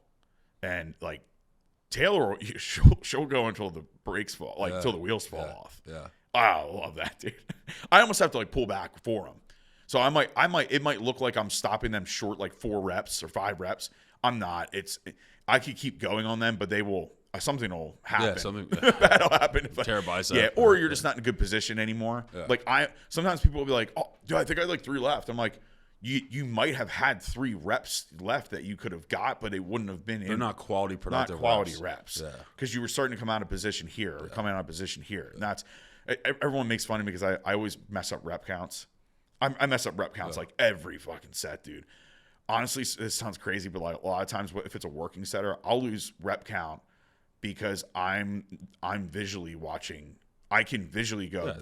[SPEAKER 1] And like Taylor, she'll go until the brakes fall, until the wheels fall off. I love that, dude. I almost have to pull back for them. So it might look like I'm stopping them short, like 4 reps or 5 reps. I'm not. I could keep going on them, but something will happen.
[SPEAKER 2] Yeah, something
[SPEAKER 1] bad will happen.
[SPEAKER 2] Tear a bicep.
[SPEAKER 1] Yeah, or you're just not in a good position anymore. Sometimes people will be like, oh, dude, I think I had 3 left. I'm like, you might have had 3 reps left that you could have got, but it wouldn't have been.
[SPEAKER 2] They're not quality productive.
[SPEAKER 1] Not quality reps.
[SPEAKER 2] Yeah.
[SPEAKER 1] Because you were starting to come out of position here, or coming out of position here. And that's everyone makes fun of me because I always mess up rep counts. I mess up rep counts like every fucking set, dude. Honestly, this sounds crazy, but like a lot of times, if it's a working setter, I'll lose rep count because I'm visually watching. I can visually go.
[SPEAKER 2] Yeah,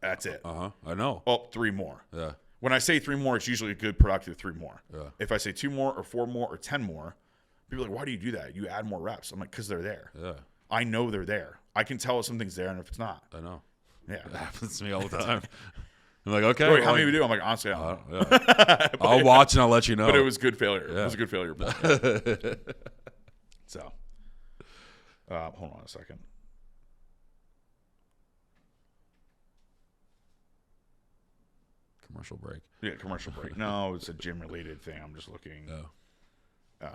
[SPEAKER 1] that's it.
[SPEAKER 2] I know.
[SPEAKER 1] Oh, 3 more.
[SPEAKER 2] Yeah.
[SPEAKER 1] When I say 3 more, it's usually a good productive 3 more.
[SPEAKER 2] Yeah.
[SPEAKER 1] If I say 2 more or 4 more or 10 more, people are like, why do you do that? You add more reps. I'm like, because they're there.
[SPEAKER 2] Yeah.
[SPEAKER 1] I know they're there. I can tell if something's there and if it's not.
[SPEAKER 2] I know.
[SPEAKER 1] Yeah.
[SPEAKER 2] It happens to me all the time. I'm like, okay.
[SPEAKER 1] Wait, how many we do? I'm like, honestly, I don't know.
[SPEAKER 2] Yeah. I'll watch and I'll let you know.
[SPEAKER 1] But it was good failure.
[SPEAKER 2] Yeah.
[SPEAKER 1] It was a good failure. So, hold on a second.
[SPEAKER 2] Commercial break.
[SPEAKER 1] Yeah, commercial break. No, it's a gym-related thing. I'm just looking.
[SPEAKER 2] Oh.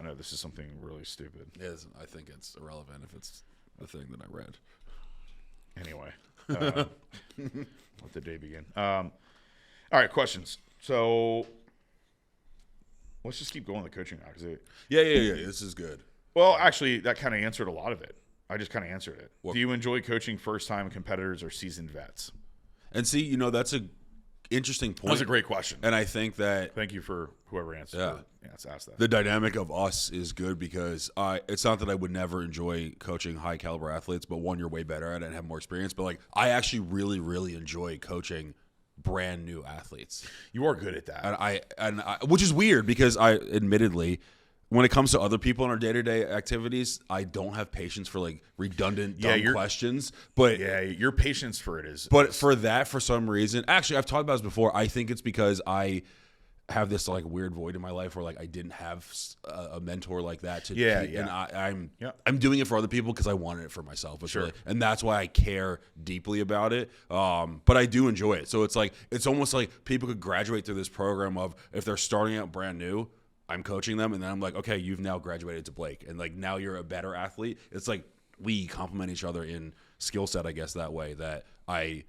[SPEAKER 1] No, this is something really stupid.
[SPEAKER 2] I think it's irrelevant if it's the thing that I read.
[SPEAKER 1] Anyway, let the day begin. All right, questions. So let's just keep going with the coaching now.
[SPEAKER 2] Yeah. This is good.
[SPEAKER 1] Well, actually, that kind of answered a lot of it. I just kind of answered it.
[SPEAKER 2] What?
[SPEAKER 1] Do you enjoy coaching first-time competitors or seasoned vets?
[SPEAKER 2] And see, that's a interesting point.
[SPEAKER 1] That was a great question.
[SPEAKER 2] And I think that
[SPEAKER 1] Thank you for whoever answered.
[SPEAKER 2] Yeah.
[SPEAKER 1] Asked that.
[SPEAKER 2] the dynamic of us is good because it's not that I would never enjoy coaching high caliber athletes, but one, you're way better at it and have more experience. But like, I actually really, really enjoy coaching brand new athletes.
[SPEAKER 1] You are good at that.
[SPEAKER 2] And I which is weird because I admittedly, when it comes to other people in our day-to-day activities, I don't have patience for like redundant dumb questions. But
[SPEAKER 1] yeah, your patience for it is.
[SPEAKER 2] But for that, for some reason, actually, I've talked about this before. I think it's because I have this like weird void in my life where like I didn't have a mentor like that to and I'm doing it for other people because I wanted it for myself. Sure. And that's why I care deeply about it. But I do enjoy it. So it's almost like people could graduate through this program of if they're starting out brand new, I'm coaching them, and then I'm like, okay, you've now graduated to Blake, and like now you're a better athlete. It's like we complement each other in skill set, I guess, that way. That I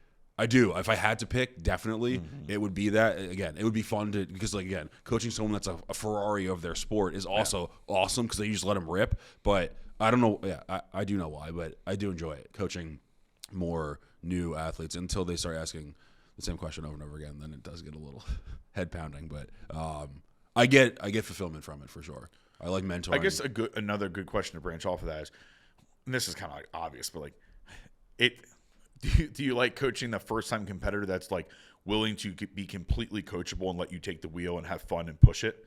[SPEAKER 2] do. If I had to pick, definitely it would be that. Again, it would be fun to because like again, coaching someone that's a Ferrari of their sport is also awesome because they just let them rip. But I don't know. Yeah, I do know why, but I do enjoy it coaching more new athletes until they start asking the same question over and over again. Then it does get a little head pounding, but. I get fulfillment from it for sure. I like mentoring.
[SPEAKER 1] I guess another good question to branch off of that is, and this is kind of like obvious, but like, do you like coaching the first time competitor that's like willing to be completely coachable and let you take the wheel and have fun and push it,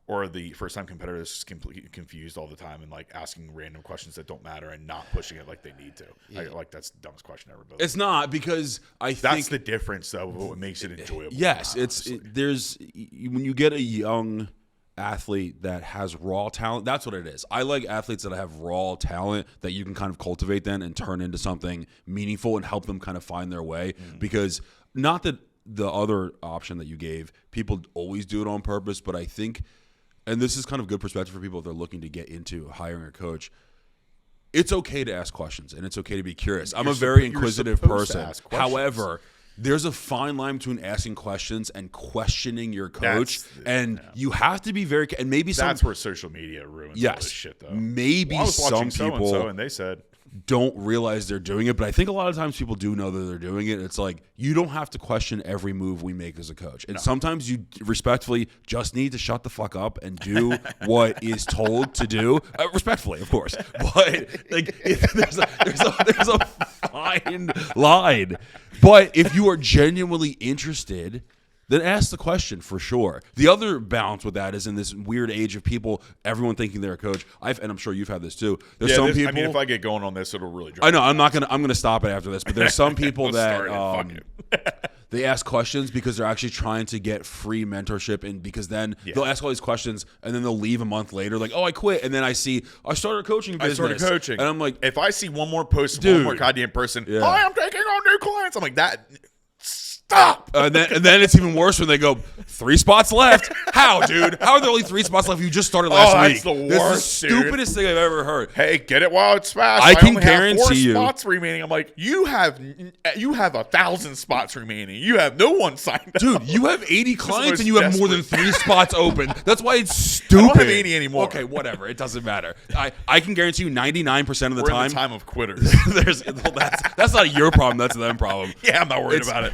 [SPEAKER 1] or the first time competitor that's just completely confused all the time and like asking random questions that don't matter and not pushing it like they need to? Yeah. That's the dumbest question ever. But
[SPEAKER 2] it's not because I think
[SPEAKER 1] that's the difference though. What makes it enjoyable?
[SPEAKER 2] Yes, there's when you get a young athlete that has raw talent. That's what it is. I like athletes that have raw talent that you can kind of cultivate then and turn into something meaningful and help them kind of find their way. Because not that the other option that you gave, people always do it on purpose, but I think. And this is kind of good perspective for people if they're looking to get into hiring a coach. It's okay to ask questions and it's okay to be curious. I'm a very inquisitive person. However, there's a fine line between asking questions and questioning your coach. You have to be very – and maybe
[SPEAKER 1] that's where social media ruins all this shit, though.
[SPEAKER 2] Maybe some people –
[SPEAKER 1] and they said –
[SPEAKER 2] don't realize they're doing it, but I think a lot of times people do know that they're doing it. It's like you don't have to question every move we make as a coach, and sometimes you respectfully just need to shut the fuck up and do what is told to do, respectfully, of course. But like, there's a fine line. But if you are genuinely interested, then ask the question for sure. The other balance with that is in this weird age of people, everyone thinking they're a coach. And I'm sure you've had this too. There's some people. I mean,
[SPEAKER 1] if I get going on this, it'll really.
[SPEAKER 2] I know. I'm going to stop it after this. But there's some people that they ask questions because they're actually trying to get free mentorship, and because then they'll ask all these questions, and then they'll leave a month later, like, oh, I quit, and then I started coaching business.
[SPEAKER 1] And
[SPEAKER 2] I'm like,
[SPEAKER 1] if I see one more post from one more goddamn person, I'm taking on new clients. I'm like that. stop.
[SPEAKER 2] And then it's even worse when they go 3 spots left. How, dude? How are there only 3 spots left? You just started last week.
[SPEAKER 1] That's the worst,
[SPEAKER 2] This is the stupidest thing I've ever heard.
[SPEAKER 1] Hey, get it while it's fast.
[SPEAKER 2] I can
[SPEAKER 1] only have
[SPEAKER 2] guarantee
[SPEAKER 1] 4
[SPEAKER 2] you-
[SPEAKER 1] spots remaining. I'm like, you have 1,000 spots remaining. You have no one signed up.
[SPEAKER 2] Dude, you have 80 clients
[SPEAKER 1] most
[SPEAKER 2] and you have more than
[SPEAKER 1] desperate.
[SPEAKER 2] 3 spots open. That's why it's stupid.
[SPEAKER 1] I don't have 80 anymore.
[SPEAKER 2] Okay, whatever. It doesn't matter. I can guarantee you 99% of the
[SPEAKER 1] We're
[SPEAKER 2] time.
[SPEAKER 1] in the time of quitters.
[SPEAKER 2] That's not your problem. That's them problem.
[SPEAKER 1] Yeah, I'm not worried about it.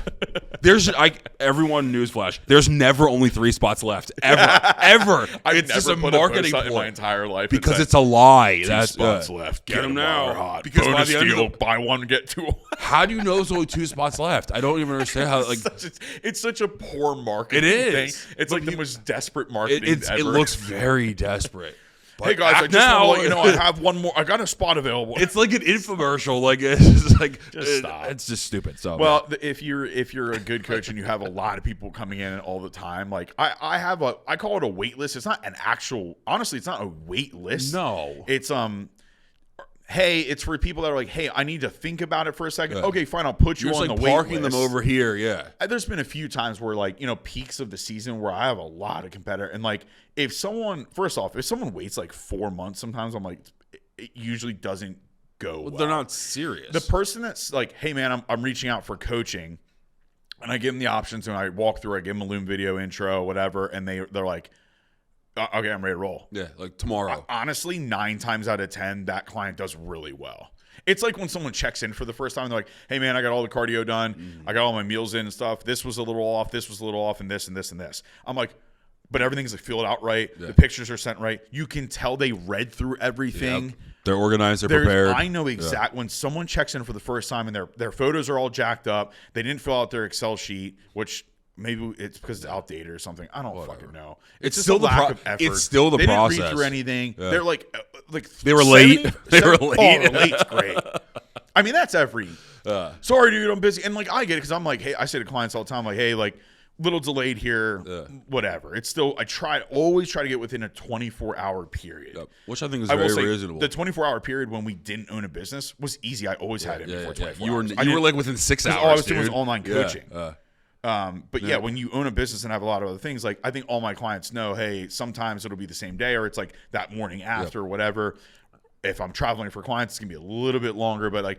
[SPEAKER 2] Everyone newsflash. There's never only 3 spots left. Ever.
[SPEAKER 1] I've
[SPEAKER 2] It's just a
[SPEAKER 1] never put
[SPEAKER 2] marketing
[SPEAKER 1] post out in my
[SPEAKER 2] ploy.
[SPEAKER 1] entire life.
[SPEAKER 2] Because it's a lie.
[SPEAKER 1] 2
[SPEAKER 2] That's
[SPEAKER 1] spots left.
[SPEAKER 2] Get 'em
[SPEAKER 1] 'em
[SPEAKER 2] now.
[SPEAKER 1] while they're hot.
[SPEAKER 2] Because by
[SPEAKER 1] Bonus
[SPEAKER 2] the end of
[SPEAKER 1] deal,
[SPEAKER 2] the-
[SPEAKER 1] buy one get 2.
[SPEAKER 2] How do you know there's only 2 spots left? I don't even understand how. Like,
[SPEAKER 1] It's such a poor marketing
[SPEAKER 2] It is.
[SPEAKER 1] thing. It's
[SPEAKER 2] But
[SPEAKER 1] like the most desperate marketing ever.
[SPEAKER 2] it looks very desperate. But
[SPEAKER 1] Hey guys, I
[SPEAKER 2] act
[SPEAKER 1] just
[SPEAKER 2] now.
[SPEAKER 1] want to let you know I have one more. I got a spot available.
[SPEAKER 2] It's like an infomercial. Like it's just like
[SPEAKER 1] stop.
[SPEAKER 2] it's just stupid. So
[SPEAKER 1] Well, if you're a good coach and you have a lot of people coming in all the time, like I call it a wait list. It's not an actual. Honestly, it's not a wait list.
[SPEAKER 2] No.
[SPEAKER 1] It's Hey, it's for people that are like, hey, I need to think about it for a second.
[SPEAKER 2] Yeah.
[SPEAKER 1] Okay, fine, I'll put you
[SPEAKER 2] you're
[SPEAKER 1] on
[SPEAKER 2] just
[SPEAKER 1] the
[SPEAKER 2] like
[SPEAKER 1] wait
[SPEAKER 2] parking
[SPEAKER 1] list.
[SPEAKER 2] them over here. Yeah.
[SPEAKER 1] There's been a few times where like, peaks of the season where I have a lot of competitor and like if someone waits like 4 months, sometimes I'm like, it usually doesn't go well.
[SPEAKER 2] They're not serious.
[SPEAKER 1] The person that's like, hey man, I'm reaching out for coaching, and I give them the options and I walk through, I give them a Loom video intro, whatever, and they're like, okay, I'm ready to roll.
[SPEAKER 2] Yeah, like tomorrow.
[SPEAKER 1] Honestly, 9 times out of 10, that client does really well. It's like when someone checks in for the first time, they're like, hey man, I got all the cardio done. I got all my meals in and stuff. This was a little off. This was a little off, and this and this and this. I'm like, but everything's like filled out right. Yeah. The pictures are sent right. You can tell they read through everything.
[SPEAKER 2] Yep. They're organized. They're prepared.
[SPEAKER 1] I know when someone checks in for the first time and their photos are all jacked up. They didn't fill out their Excel sheet, which maybe it's because it's outdated or something. I don't fucking know. It's just
[SPEAKER 2] still
[SPEAKER 1] a lack of effort.
[SPEAKER 2] It's still the
[SPEAKER 1] they
[SPEAKER 2] process.
[SPEAKER 1] They didn't read through anything.
[SPEAKER 2] Yeah.
[SPEAKER 1] They're like
[SPEAKER 2] they were late. They were late.
[SPEAKER 1] Oh, late's great. I mean, that's every. Sorry, dude, I'm busy. And like, I get it because I'm like, hey, I say to clients all the time, like, hey, like, little delayed here, whatever. It's still, always try to get within a 24-hour period.
[SPEAKER 2] Yep. Which I think is very reasonable.
[SPEAKER 1] The 24-hour period when we didn't own a business was easy. I always had it before 24 hours.
[SPEAKER 2] You were like within 6 hours.
[SPEAKER 1] All I was doing was online coaching. But
[SPEAKER 2] Yeah.
[SPEAKER 1] when you own a business and have a lot of other things, like I think all my clients know, hey, sometimes it'll be the same day or it's like that morning after or whatever. If I'm traveling for clients, it's going to be a little bit longer, but like,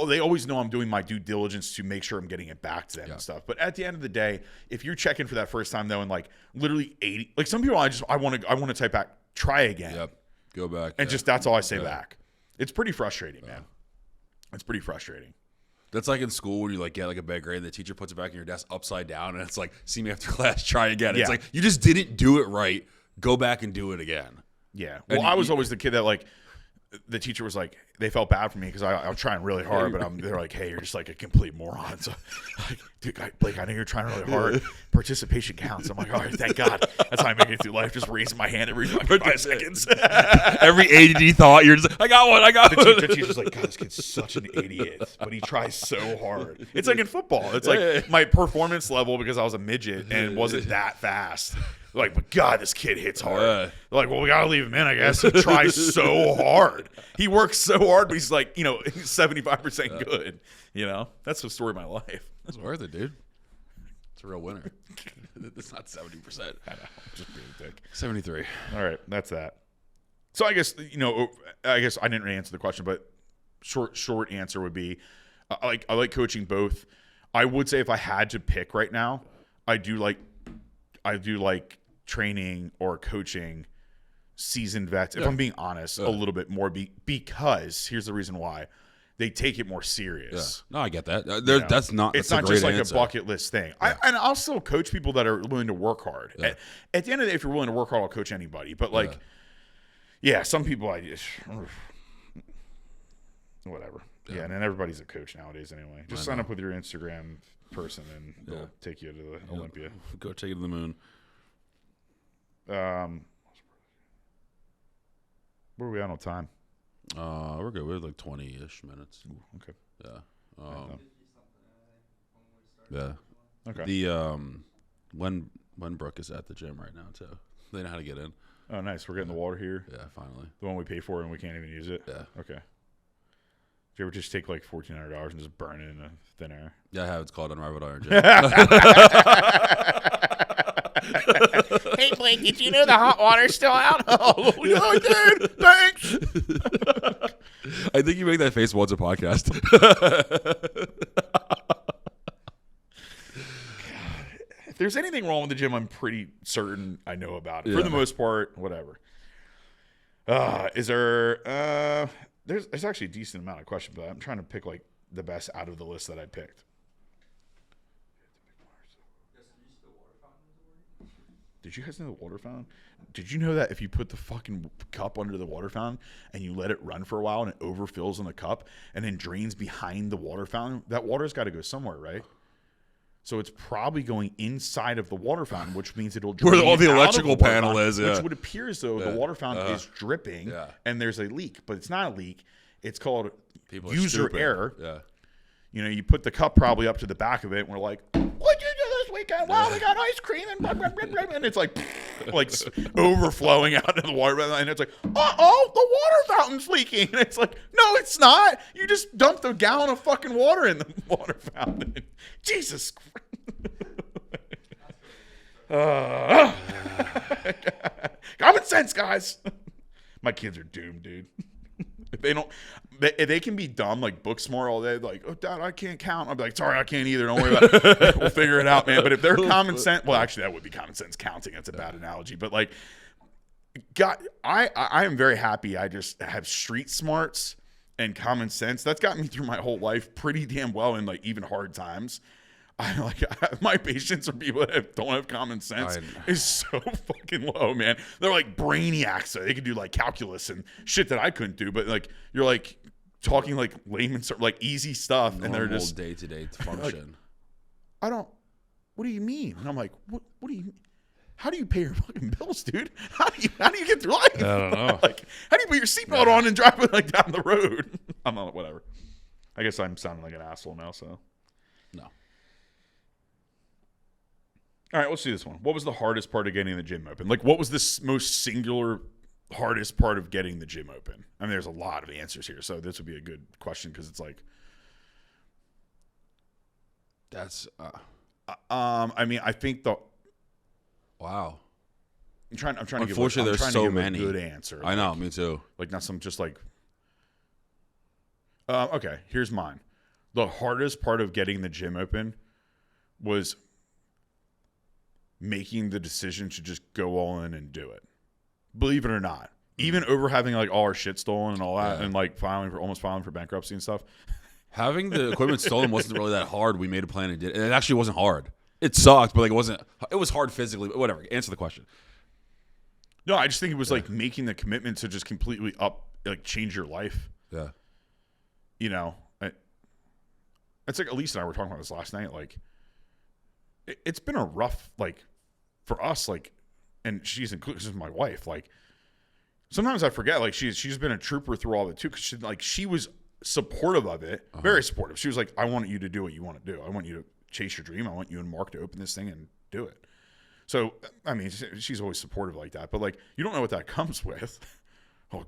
[SPEAKER 1] they always know I'm doing my due diligence to make sure I'm getting it back to them and stuff. But at the end of the day, if you're checking for that first time though, and like literally 80, like some people, I want to type back, try again.
[SPEAKER 2] Yep. Go back.
[SPEAKER 1] And just, that's all I say back. It's pretty frustrating, man. It's pretty frustrating.
[SPEAKER 2] That's like in school when you like get like a bad grade and the teacher puts it back in your desk upside down and it's like, see me after class, try again. It's like, you just didn't do it right. Go back and do it again.
[SPEAKER 1] Yeah. Well, I was always the kid that like, the teacher was like, they felt bad for me because I was trying really hard, but they're like, hey, you're just like a complete moron. So, like, dude, Blake, I know you're trying really hard. Participation counts. I'm like, all right, thank God. That's how I make it through life, just raising my hand every 5 seconds.
[SPEAKER 2] Every ADD thought, you're just like, I got one.
[SPEAKER 1] The teacher's like, God, this kid's such an idiot, but he tries so hard. It's like in football. It's like my performance level because I was a midget and wasn't that fast. Like, but God, this kid hits hard. They're like, well, we got to leave him in, I guess. He tries so hard. He works so hard, but he's like, he's 75% good. That's the story of my life.
[SPEAKER 2] That's worth it, dude. It's a real winner. It's not 70%.
[SPEAKER 1] I know. I'm just being a dick.
[SPEAKER 2] 73.
[SPEAKER 1] All right. That's that. So I guess, I didn't really answer the question, but short answer would be I like coaching both. I would say if I had to pick right now, I do like training or coaching seasoned vets, if I'm being honest, a little bit more because here's the reason why. They take it more serious.
[SPEAKER 2] No, I get that.
[SPEAKER 1] It's not just like
[SPEAKER 2] answer.
[SPEAKER 1] a bucket list thing. And I'll still coach people that are willing to work hard. At the end of the day, if you're willing to work hard, I'll coach anybody. But some people I just whatever. Yeah, and then everybody's a coach nowadays anyway. Just sign up with your Instagram person and they'll take you to the Olympia.
[SPEAKER 2] Go take you to the moon.
[SPEAKER 1] Where are we at on time?
[SPEAKER 2] We're good. We're like 20-ish minutes.
[SPEAKER 1] Ooh, okay.
[SPEAKER 2] Yeah. Yeah.
[SPEAKER 1] Okay.
[SPEAKER 2] The when Brooke is at the gym right now too. They know how to get in.
[SPEAKER 1] Oh, nice. We're getting the water here.
[SPEAKER 2] Yeah, finally.
[SPEAKER 1] The one we pay for and we can't even use it.
[SPEAKER 2] Yeah.
[SPEAKER 1] Okay. Did you ever just take like $1,400 and just burn it in the thin air?
[SPEAKER 2] Yeah, I have. It's called Unrivaled Orange.
[SPEAKER 1] Hey, Blake, did you know the hot water's still out? Oh, yeah, I did. Thanks.
[SPEAKER 2] I think you make that face once a podcast.
[SPEAKER 1] If there's anything wrong with the gym, I'm pretty certain I know about it. For the most part, whatever. Is there there's actually a decent amount of questions, but I'm trying to pick like the best out of the list that I picked. Did you guys know the water fountain? Did you know that if you put the fucking cup under the water fountain and you let it run for a while and it overfills in the cup and then drains behind the water fountain, that water's got to go somewhere, right? So it's probably going inside of the water fountain, which means it'll drain
[SPEAKER 2] where all the
[SPEAKER 1] out
[SPEAKER 2] electrical
[SPEAKER 1] of the water
[SPEAKER 2] panel
[SPEAKER 1] fountain,
[SPEAKER 2] is, yeah.
[SPEAKER 1] which would appear as though the water fountain is dripping and there's a leak, but it's not a leak. It's called user error.
[SPEAKER 2] Yeah.
[SPEAKER 1] You know, you put the cup probably up to the back of it, and we're like, "What'd you do this weekend?" Wow, we got ice cream and it's like overflowing out into the water, and it's like, the water fountain's leaking. And it's like, no, it's not. You just dumped a gallon of fucking water in the water fountain. Jesus Christ. Common sense, guys. My kids are doomed, dude. If they can be dumb, like book smart all day, like, oh, Dad, I can't count. I'm like, sorry, I can't either. Don't worry about it. We'll figure it out, man. But if they're common sense, well, actually, that would be common sense counting. That's a bad analogy. But like, God, I am very happy. I just have street smarts and common sense. That's got me through my whole life pretty damn well in like even hard times. My patience for people that don't have common sense is so fucking low, man. They're like brainiacs. So they can do like calculus and shit that I couldn't do. But like you're like talking like layman's like easy stuff, and they're just
[SPEAKER 2] day-to-day function.
[SPEAKER 1] Like, what do you mean? And I'm like, what do you mean? How do you pay your fucking bills, dude? How do you get through life?
[SPEAKER 2] I don't know.
[SPEAKER 1] Like, how do you put your seatbelt on and drive it like down the road? I'm not, whatever. I guess I'm sounding like an asshole now, so.
[SPEAKER 2] No.
[SPEAKER 1] All right, let's do this one. What was the hardest part of getting the gym open? Like, what was the most singular hardest part of getting the gym open? I mean, there's a lot of answers here, so this would be a good question because it's like.
[SPEAKER 2] That's.
[SPEAKER 1] I mean, I think the.
[SPEAKER 2] Wow.
[SPEAKER 1] I'm trying to give.
[SPEAKER 2] Unfortunately, there's so many.
[SPEAKER 1] A good answer.
[SPEAKER 2] I know, me too.
[SPEAKER 1] Like not some just like. Okay, here's mine. The hardest part of getting the gym open was making the decision to just go all in and do it. Believe it or not. Even over having like all our shit stolen and all that and like almost filing for bankruptcy and stuff.
[SPEAKER 2] Having the equipment stolen wasn't really that hard. We made a plan and did it. And it actually wasn't hard. It sucked, but like it was hard physically, but whatever. Answer the question.
[SPEAKER 1] No, I just think it was like making the commitment to just completely change your life.
[SPEAKER 2] Yeah.
[SPEAKER 1] You know, it's like Elise and I were talking about this last night. Like, it's been a rough, like, for us, like, and she's included, this is my wife. Like, sometimes I forget, like, she's been a trooper through all of it too, because she was supportive of it, very supportive. She was like, I want you to do what you want to do. I want you to chase your dream. I want you and Mark to open this thing and do it. So, I mean, she's always supportive like that, but like, you don't know what that comes with. Oh,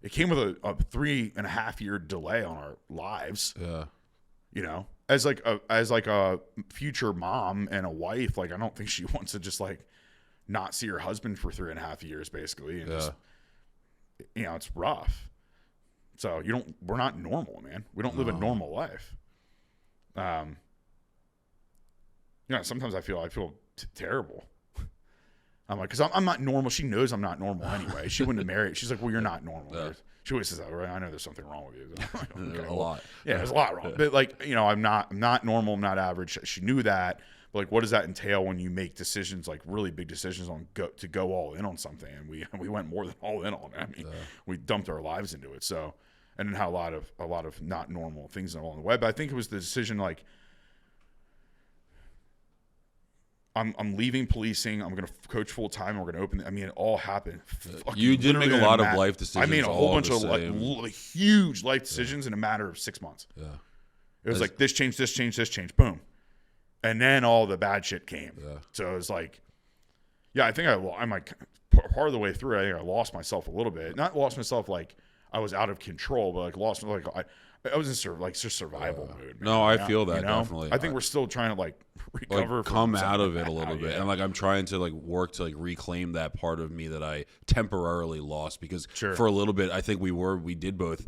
[SPEAKER 1] it came with a 3.5 year delay on our lives.
[SPEAKER 2] Yeah.
[SPEAKER 1] You know, as like a future mom and a wife, like I don't think she wants to just like not see her husband for 3.5 years, basically. And just, you know, it's rough. So we're not normal, man. We don't live a normal life. You know, sometimes I feel terrible. I'm like, because I'm not normal. She knows I'm not normal anyway. She wouldn't have married. She's like, well, you're not normal. Yeah. She always says that, right? I know there's something wrong with you. Like, okay,
[SPEAKER 2] a lot.
[SPEAKER 1] Yeah, there's a lot wrong. But like, you know, I'm not normal. I'm not average. She knew that. But like, what does that entail when you make decisions, like really big decisions to go all in on something? And we went more than all in on it. I mean, we dumped our lives into it. So, and then how a lot of not normal things along the way. But I think it was the decision, like, I'm leaving policing. I'm going to coach full time. We're going to open. I mean, it all happened.
[SPEAKER 2] You did make a lot of life decisions.
[SPEAKER 1] I made a whole bunch of huge life decisions in a matter of 6 months. Yeah, it was like this change, boom, and then all the bad shit came. Yeah. So it was like, yeah, I think I'm like part of the way through. I think I lost myself a little bit. Not lost myself like I was out of control, but like lost like I was in just survival mode. Man.
[SPEAKER 2] No, I feel that definitely.
[SPEAKER 1] I think we're still trying to recover,
[SPEAKER 2] come out of it a little bit, and I'm trying to work to reclaim that part of me that I temporarily lost because for a little bit I think we did both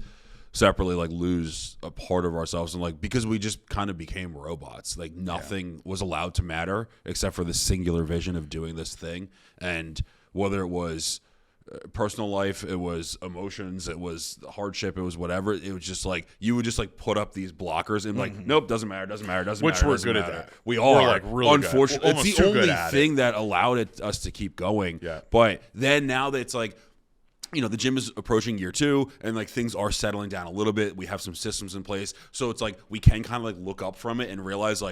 [SPEAKER 2] separately lose a part of ourselves and because we just kind of became robots. Nothing was allowed to matter except for the singular vision of doing this thing, and whether it was personal life, it was emotions, it was hardship, it was whatever. It was just you would just put up these blockers and nope, doesn't matter.
[SPEAKER 1] Which we're good at that.
[SPEAKER 2] We are.
[SPEAKER 1] Really
[SPEAKER 2] unfortunately, it's the only thing that allowed us to keep going.
[SPEAKER 1] Yeah.
[SPEAKER 2] But then now that it's the gym is approaching year 2 and things are settling down a little bit. We have some systems in place. So it's we can kind of look up from it and realize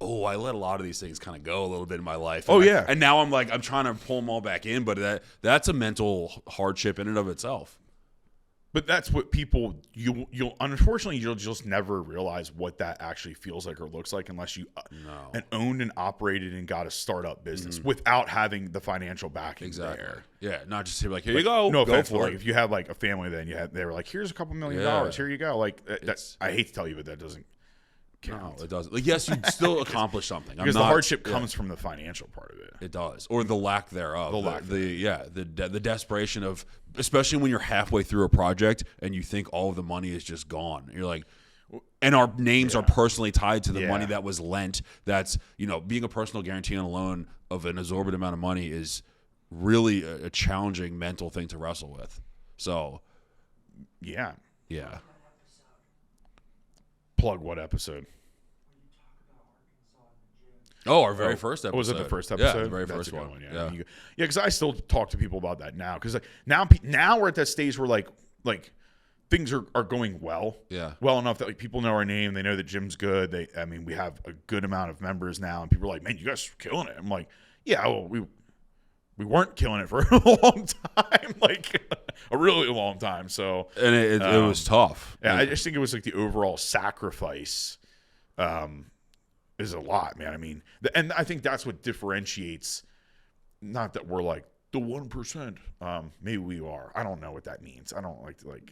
[SPEAKER 2] oh, I let a lot of these things kind of go a little bit in my life. And and now I'm trying to pull them all back in, but that's a mental hardship in and of itself.
[SPEAKER 1] But that's what people you'll unfortunately you'll just never realize what that actually feels like or looks like unless you and owned and operated and got a startup business without having the financial backing there.
[SPEAKER 2] Yeah, not just here you go.
[SPEAKER 1] No
[SPEAKER 2] go
[SPEAKER 1] offense,
[SPEAKER 2] for it.
[SPEAKER 1] If you have a family, then they were here's a couple $1 million. Here you go. I hate to tell you, but that doesn't count.
[SPEAKER 2] No, it doesn't. Yes, you still accomplish something
[SPEAKER 1] because the hardship comes from the financial part of it.
[SPEAKER 2] It does, or the lack thereof. The desperation of, especially when you're halfway through a project and you think all of the money is just gone. You're and our names are personally tied to the money that was lent. That's being a personal guarantee on a loan of an exorbitant amount of money is really a challenging mental thing to wrestle with. So,
[SPEAKER 1] yeah. Plug what episode?
[SPEAKER 2] Oh, our very first episode.
[SPEAKER 1] Was it the first episode?
[SPEAKER 2] Yeah, the very first one.
[SPEAKER 1] Yeah, because I still talk to people about that now. Because now we're at that stage where things are going well.
[SPEAKER 2] Yeah.
[SPEAKER 1] Well enough that people know our name. They know that Jim's good. We have a good amount of members now, and people are man, you guys are killing it. I'm yeah, well, we weren't killing it for a long time, a really long time. So
[SPEAKER 2] and it was tough.
[SPEAKER 1] Yeah, I just think it was the overall sacrifice is a lot, man. And I think that's what differentiates. Not that we're the 1%. Maybe we are. I don't know what that means. I don't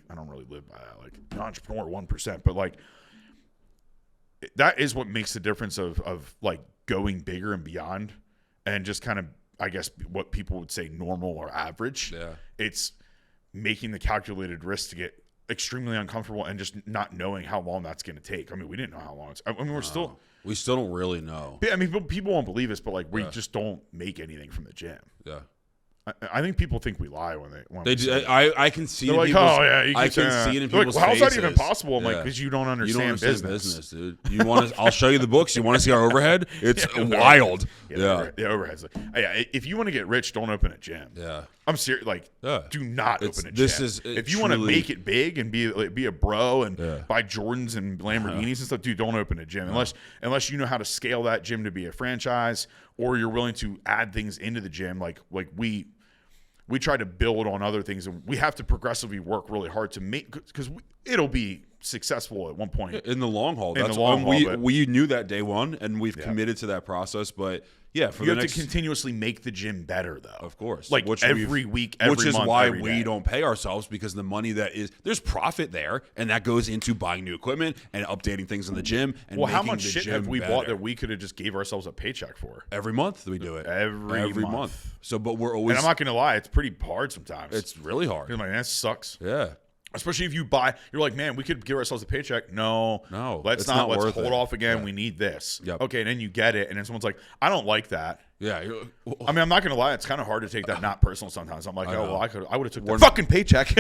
[SPEAKER 1] I don't really live by that. Entrepreneur 1%, but that is what makes the difference of going bigger and beyond, and just kind of. I guess what people would say normal or average.
[SPEAKER 2] Yeah.
[SPEAKER 1] It's making the calculated risk to get extremely uncomfortable and just not knowing how long that's going to take. We didn't know how long it's.
[SPEAKER 2] We still don't really know.
[SPEAKER 1] People won't believe us, but we just don't make anything from the gym.
[SPEAKER 2] Yeah.
[SPEAKER 1] I think people think we lie when
[SPEAKER 2] they do. I can see.
[SPEAKER 1] They're
[SPEAKER 2] I can see it in people's faces.
[SPEAKER 1] How's that even possible? I'm because you don't understand
[SPEAKER 2] business, dude. You want to? I'll show you the books. You want to see our overhead? It's wild.
[SPEAKER 1] The overhead's if you want to get rich, don't open a gym.
[SPEAKER 2] Yeah.
[SPEAKER 1] I'm serious. Do not open a gym. If you want to make it big and be a bro and buy Jordans and Lamborghinis and stuff, dude, don't open a gym unless you know how to scale that gym to be a franchise, or you're willing to add things into the gym. We try to build on other things, and we have to progressively work really hard to make, because it'll be successful at one point
[SPEAKER 2] in the long haul. We knew that day one, and we've committed to that process. But you have to
[SPEAKER 1] continuously make the gym better, though.
[SPEAKER 2] Of course,
[SPEAKER 1] every week, every month,
[SPEAKER 2] which is why
[SPEAKER 1] we
[SPEAKER 2] day. Don't pay ourselves, because the money there's profit there, and that goes into buying new equipment and updating things in the gym. And
[SPEAKER 1] how much shit have we bought that we could have just gave ourselves a paycheck for?
[SPEAKER 2] Every month we do it.
[SPEAKER 1] Every month.
[SPEAKER 2] So, but we're always.
[SPEAKER 1] And I'm not gonna lie, it's pretty hard sometimes.
[SPEAKER 2] It's really hard.
[SPEAKER 1] That sucks.
[SPEAKER 2] Yeah.
[SPEAKER 1] Especially if you buy, you're man, we could give ourselves a paycheck. No, let's hold off again. Yeah. We need this.
[SPEAKER 2] Yep.
[SPEAKER 1] Okay, and then you get it, and then someone's I don't like that.
[SPEAKER 2] Yeah.
[SPEAKER 1] I'm not gonna lie, it's kind of hard to take that not personal sometimes. I'm I would have took the fucking paycheck.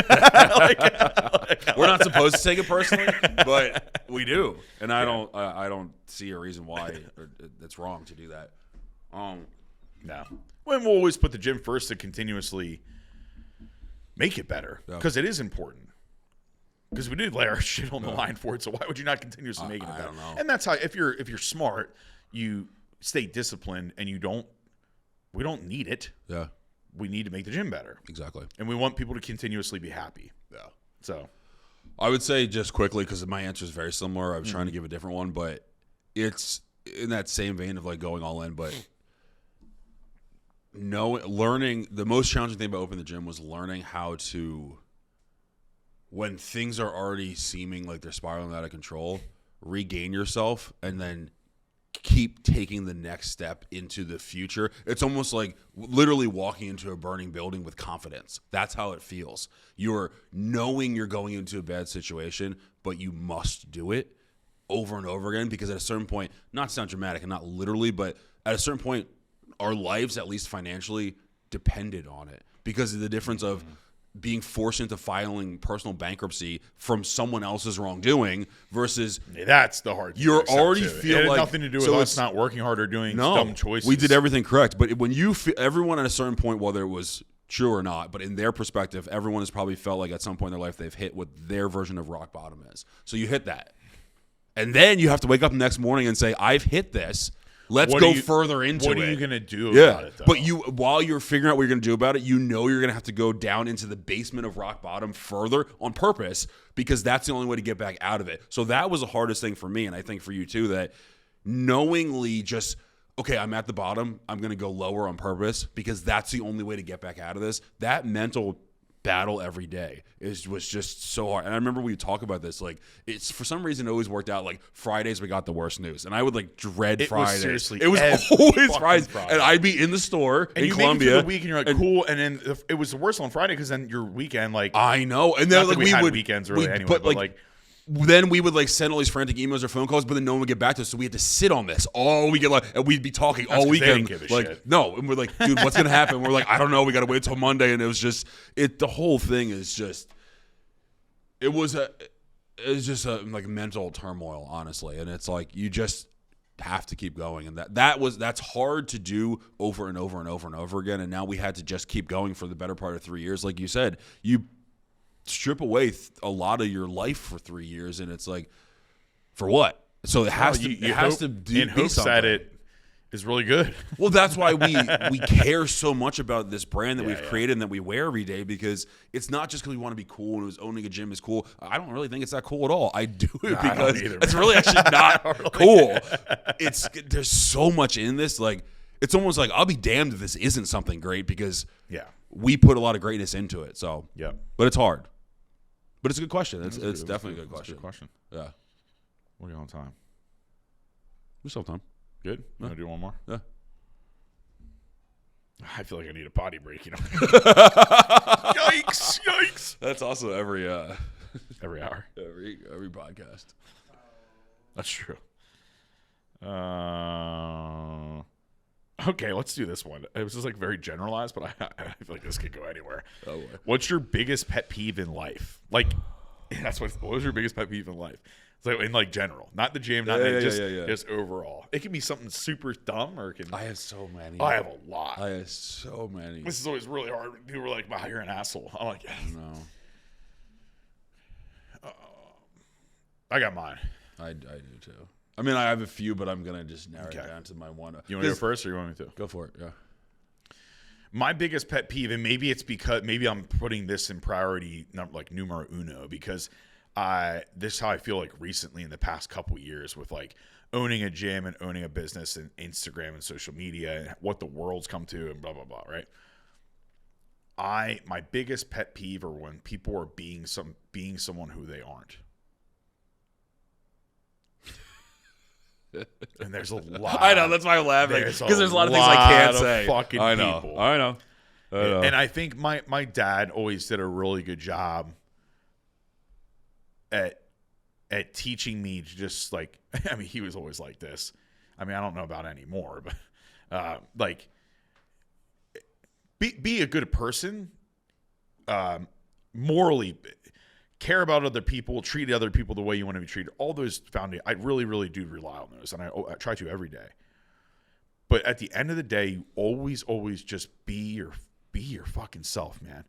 [SPEAKER 2] We're not supposed to take it personally, but we do, and I don't see a reason why it's wrong to do that.
[SPEAKER 1] No, we'll always put the gym first to continuously make it better, because it is important. Because we did lay our shit on the line for it, so why would you not continuously make it better?
[SPEAKER 2] I don't know.
[SPEAKER 1] And that's how, if you're smart, you stay disciplined, and we don't need it.
[SPEAKER 2] Yeah.
[SPEAKER 1] We need to make the gym better.
[SPEAKER 2] Exactly.
[SPEAKER 1] And we want people to continuously be happy.
[SPEAKER 2] Yeah.
[SPEAKER 1] So
[SPEAKER 2] I would say, just quickly, because my answer is very similar, I was trying to give a different one, but it's in that same vein of going all in, but learning, the most challenging thing about opening the gym was learning how to when things are already seeming like they're spiraling out of control, regain yourself and then keep taking the next step into the future. It's almost like literally walking into a burning building with confidence. That's how it feels. You're knowing you're going into a bad situation, but you must do it over and over again, because at a certain point, not to sound dramatic and not literally, but at a certain point, our lives, at least financially, depended on it because of the difference of being forced into filing personal bankruptcy from someone else's wrongdoing versus
[SPEAKER 1] that's the hard thing.
[SPEAKER 2] You're already
[SPEAKER 1] it
[SPEAKER 2] feel
[SPEAKER 1] had
[SPEAKER 2] like
[SPEAKER 1] nothing to do with us not working hard or doing dumb choices.
[SPEAKER 2] We did everything correct, but when you everyone at a certain point, whether it was true or not, but in their perspective, everyone has probably felt like at some point in their life they've hit what their version of rock bottom is. So you hit that, and then you have to wake up the next morning and say, "I've hit this. Let's go further into it."
[SPEAKER 1] What are you going to do about it, though?
[SPEAKER 2] But while you're figuring out what you're going to do about it, you know you're going to have to go down into the basement of rock bottom further on purpose, because that's the only way to get back out of it. So that was the hardest thing for me, and I think for you too, that knowingly just, okay, I'm at the bottom, I'm going to go lower on purpose because that's the only way to get back out of this. That mental battle every day was just so hard. And I remember we talk about this, like, it's for some reason it always worked out like Fridays we got the worst news, and I would like dread Fridays.
[SPEAKER 1] Seriously,
[SPEAKER 2] it was always Fridays, and I'd be in the store
[SPEAKER 1] and
[SPEAKER 2] in
[SPEAKER 1] you
[SPEAKER 2] Columbia
[SPEAKER 1] make it through the week and you're like, cool, and then it was the worst on Friday because then your weekend, like,
[SPEAKER 2] I know, and then like
[SPEAKER 1] we had weekends really anyway, but like
[SPEAKER 2] then we would like send all these frantic emails or phone calls, but then no one would get back to us. So we had to sit on this all weekend, like, and we'd be talking all weekend. Like,
[SPEAKER 1] shit.
[SPEAKER 2] No, and we're like, dude, what's gonna happen? We're like, I don't know. We got to wait till Monday, and it was just it. The whole thing is just, it was just a like mental turmoil, honestly. And it's like you just have to keep going, and that's hard to do over and over and over and over again. And now we had to just keep going for the better part of 3 years, like you said. You strip away a lot of your life for 3 years, and it's like, for what? So it has to be
[SPEAKER 1] hopes
[SPEAKER 2] something.
[SPEAKER 1] that it is really good.
[SPEAKER 2] Well, that's why we care so much about this brand that we've created and that we wear every day, because it's not just because we want to be cool and owning a gym is cool. I don't really think it's that cool at all. I do it because it's really actually not cool. There's so much in this. Like, it's almost like I'll be damned if this isn't something great, because we put a lot of greatness into it. So but it's hard. But it's a good question. It's definitely a good question.
[SPEAKER 1] Good question.
[SPEAKER 2] Yeah.
[SPEAKER 1] What are you on time?
[SPEAKER 2] We still have time.
[SPEAKER 1] Good. You want to do one more?
[SPEAKER 2] Yeah.
[SPEAKER 1] I feel like I need a potty break, you know. Yikes.
[SPEAKER 2] That's also every
[SPEAKER 1] hour.
[SPEAKER 2] Every podcast.
[SPEAKER 1] That's true. Okay, let's do this one. It was just like very generalized, but I feel like this could go anywhere.
[SPEAKER 2] Oh, boy.
[SPEAKER 1] What's your biggest pet peeve in life? Like, what was your biggest pet peeve in life? So in like general, not the gym, just overall. It can be something super dumb, or it can.
[SPEAKER 2] I have so many.
[SPEAKER 1] I have a lot.
[SPEAKER 2] I have so many.
[SPEAKER 1] This is always really hard. People are like, "Wow, you're an asshole." I'm like,
[SPEAKER 2] "No."
[SPEAKER 1] I got mine.
[SPEAKER 2] I do too. I mean, I have a few, but I'm gonna just narrow it down to my one.
[SPEAKER 1] You want to go first, or you want me to?
[SPEAKER 2] Go for it. Yeah.
[SPEAKER 1] My biggest pet peeve, and maybe it's because I'm putting this in priority, not like numero uno, because this is how I feel like recently in the past couple years with like owning a gym and owning a business and Instagram and social media and what the world's come to and blah blah blah. Right. My biggest pet peeve are when people are being someone who they aren't. And there's a lot.
[SPEAKER 2] I know, that's why I'm laughing, because there's a lot of things I can't say.
[SPEAKER 1] Fucking
[SPEAKER 2] I know.
[SPEAKER 1] people.
[SPEAKER 2] I know.
[SPEAKER 1] And I think my dad always did a really good job at teaching me to just like, I mean, he was always like this. I mean, I don't know about anymore, but like be a good person, morally. Care about other people, treat other people the way you want to be treated. All those foundation, I really, really do rely on those, and I try to every day. But at the end of the day, you always just be your fucking self, man.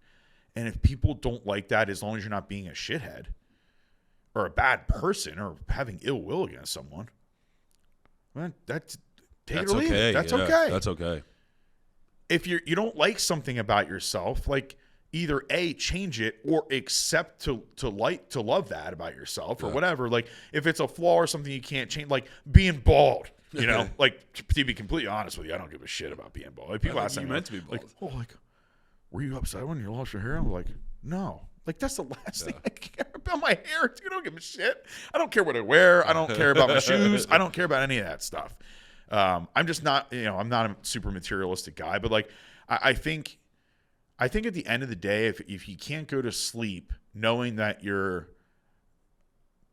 [SPEAKER 1] And if people don't like that, as long as you're not being a shithead or a bad person or having ill will against someone, man, that's it or leave it. That's okay.
[SPEAKER 2] That's okay.
[SPEAKER 1] If you don't like something about yourself, like, either A, change it, or accept to love that about yourself, or whatever. Like, if it's a flaw or something you can't change, like being bald, you know, like, to be completely honest with you, I don't give a shit about being bald. Like, people ask me,
[SPEAKER 2] meant to be bald.
[SPEAKER 1] like, were you upset when you lost your hair? I'm like, no. Like, that's the last thing I care about. My hair, dude, I don't give a shit. I don't care what I wear. I don't care about my shoes. I don't care about any of that stuff. I'm just not, I'm not a super materialistic guy, but like, I think at the end of the day, if you can't go to sleep knowing that you're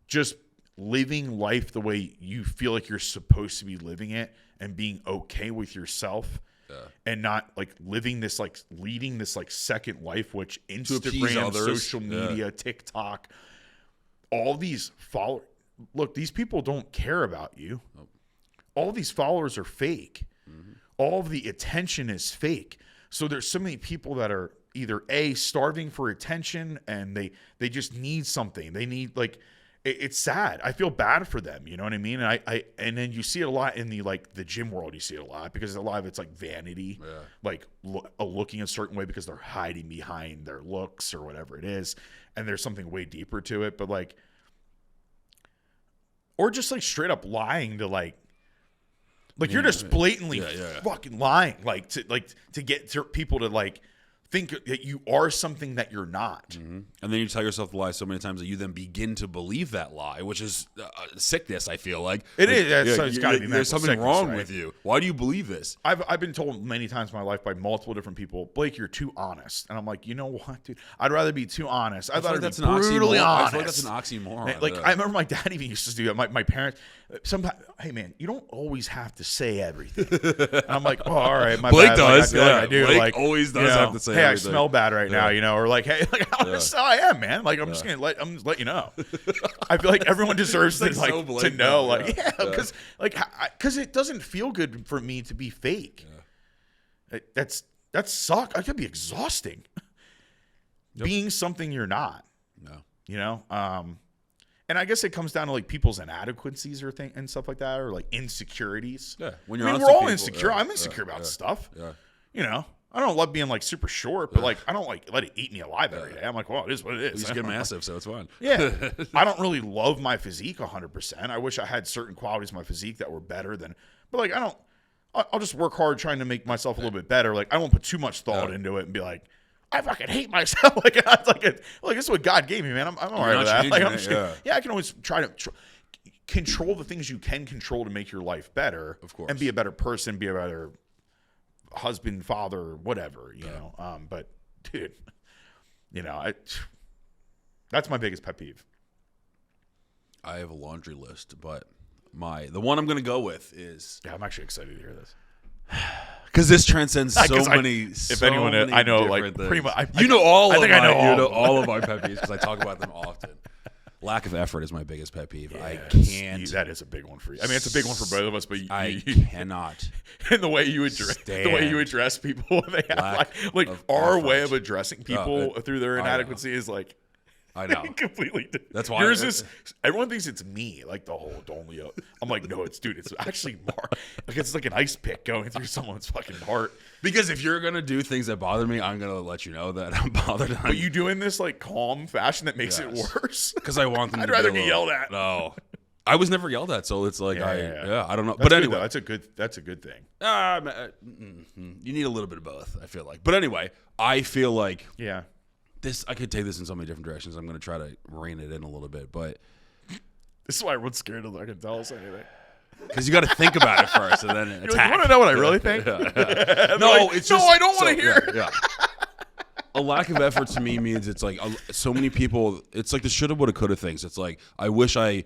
[SPEAKER 1] just living life the way you feel like you're supposed to be living it and being okay with yourself, and not like leading this like second life, which Instagram, social media, TikTok, all these followers. Look, these people don't care about you. Nope. All these followers are fake. Mm-hmm. All of the attention is fake. So there's so many people that are either starving for attention and they just need something. They need it's sad. I feel bad for them. You know what I mean? And then you see it a lot in the gym world. You see it a lot because a lot of it's like vanity, like looking a certain way because they're hiding behind their looks or whatever it is. And there's something way deeper to it. But or just like straight up lying to you're just blatantly fucking lying, to get people to think that you are something that you're not.
[SPEAKER 2] Mm-hmm. And then you tell yourself the lie so many times that you then begin to believe that lie, which is sickness, I feel like.
[SPEAKER 1] It is. It's got to be
[SPEAKER 2] there's something wrong with you. Why do you believe this?
[SPEAKER 1] I've been told many times in my life by multiple different people, Blake, you're too honest. And I'm like, you know what, dude? I'd rather be too honest. I'd rather be brutally honest.
[SPEAKER 2] I feel like that's an oxymoron.
[SPEAKER 1] I remember my dad even used to do that. My parents, sometimes, hey, man, you don't always have to say everything. And I'm like, oh, all right. My
[SPEAKER 2] Blake
[SPEAKER 1] bad.
[SPEAKER 2] does.
[SPEAKER 1] I do.
[SPEAKER 2] Blake always does have to say
[SPEAKER 1] hey,
[SPEAKER 2] everything.
[SPEAKER 1] I smell bad right now, or hey, that's how I am, man. I'm just gonna let you know. I feel like everyone deserves to know, because it doesn't feel good for me to be fake. Yeah. That sucks. It could be exhausting. Yep. Being something you're not. No. And I guess it comes down to people's inadequacies and stuff like that, or insecurities.
[SPEAKER 2] Yeah.
[SPEAKER 1] When we're all insecure. I'm insecure about stuff. Yeah. I don't love being super short, but I don't let it eat me alive every day. I'm like, well, it is what it is.
[SPEAKER 2] You just get massive, so it's fun.
[SPEAKER 1] Yeah. I don't really love my physique 100%. I wish I had certain qualities of my physique that were better than, but I'll just work hard trying to make myself a little bit better. I won't put too much thought into it and be like, I fucking hate myself. This is what God gave me, man. I'm all right with that. I can always try to control the things you can control to make your life better,
[SPEAKER 2] of course,
[SPEAKER 1] and be a better person, be a better husband, father, whatever, you know. But dude, that's my biggest pet peeve.
[SPEAKER 2] I have a laundry list, but the one I'm going to go with is.
[SPEAKER 1] Yeah, I'm actually excited to hear this.
[SPEAKER 2] Because this transcends so many.
[SPEAKER 1] If anyone, I know, pretty much.
[SPEAKER 2] I know all of my pet peeves because I talk about them often. Lack of effort is my biggest pet peeve. Yes. I can't.
[SPEAKER 1] That is a big one for you. I mean, it's a big one for both of us, but
[SPEAKER 2] I cannot.
[SPEAKER 1] And the way you address people, they have our way of addressing people through their inadequacy is
[SPEAKER 2] I know.
[SPEAKER 1] Completely different.
[SPEAKER 2] That's why
[SPEAKER 1] yours is. Everyone thinks it's me, the whole don't Leo. I'm like, no, it's actually Mark. It's like an ice pick going through someone's fucking heart.
[SPEAKER 2] Because if you're gonna do things that bother me, I'm gonna let you know that I'm bothered.
[SPEAKER 1] But you doing this calm fashion that makes it worse.
[SPEAKER 2] Because I want them.
[SPEAKER 1] I'd rather get yelled at.
[SPEAKER 2] No, I was never yelled at, so it's I don't know.
[SPEAKER 1] That's
[SPEAKER 2] but anyway,
[SPEAKER 1] that's a good thing.
[SPEAKER 2] You need a little bit of both. I feel like. But anyway, I feel like I could take this in so many different directions. I'm going to try to rein it in a little bit, but
[SPEAKER 1] this is why everyone's scared of I can tell us anything.
[SPEAKER 2] Because you got to think about it first and then attack.
[SPEAKER 1] You want to know what I really think?
[SPEAKER 2] No, it's just,
[SPEAKER 1] I don't want to hear.
[SPEAKER 2] Yeah. A lack of effort to me means it's so many people. It's the shoulda, woulda, coulda things. It's I wish I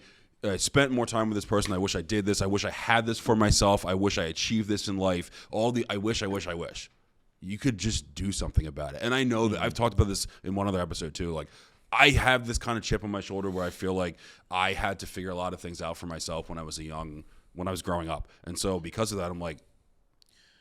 [SPEAKER 2] spent more time with this person. I wish I did this. I wish I had this for myself. I wish I achieved this in life. I wish. You could just do something about it. And I know that I've talked about this in one other episode too. I have this kind of chip on my shoulder where I feel like I had to figure a lot of things out for myself when I was growing up. And so because of that, I'm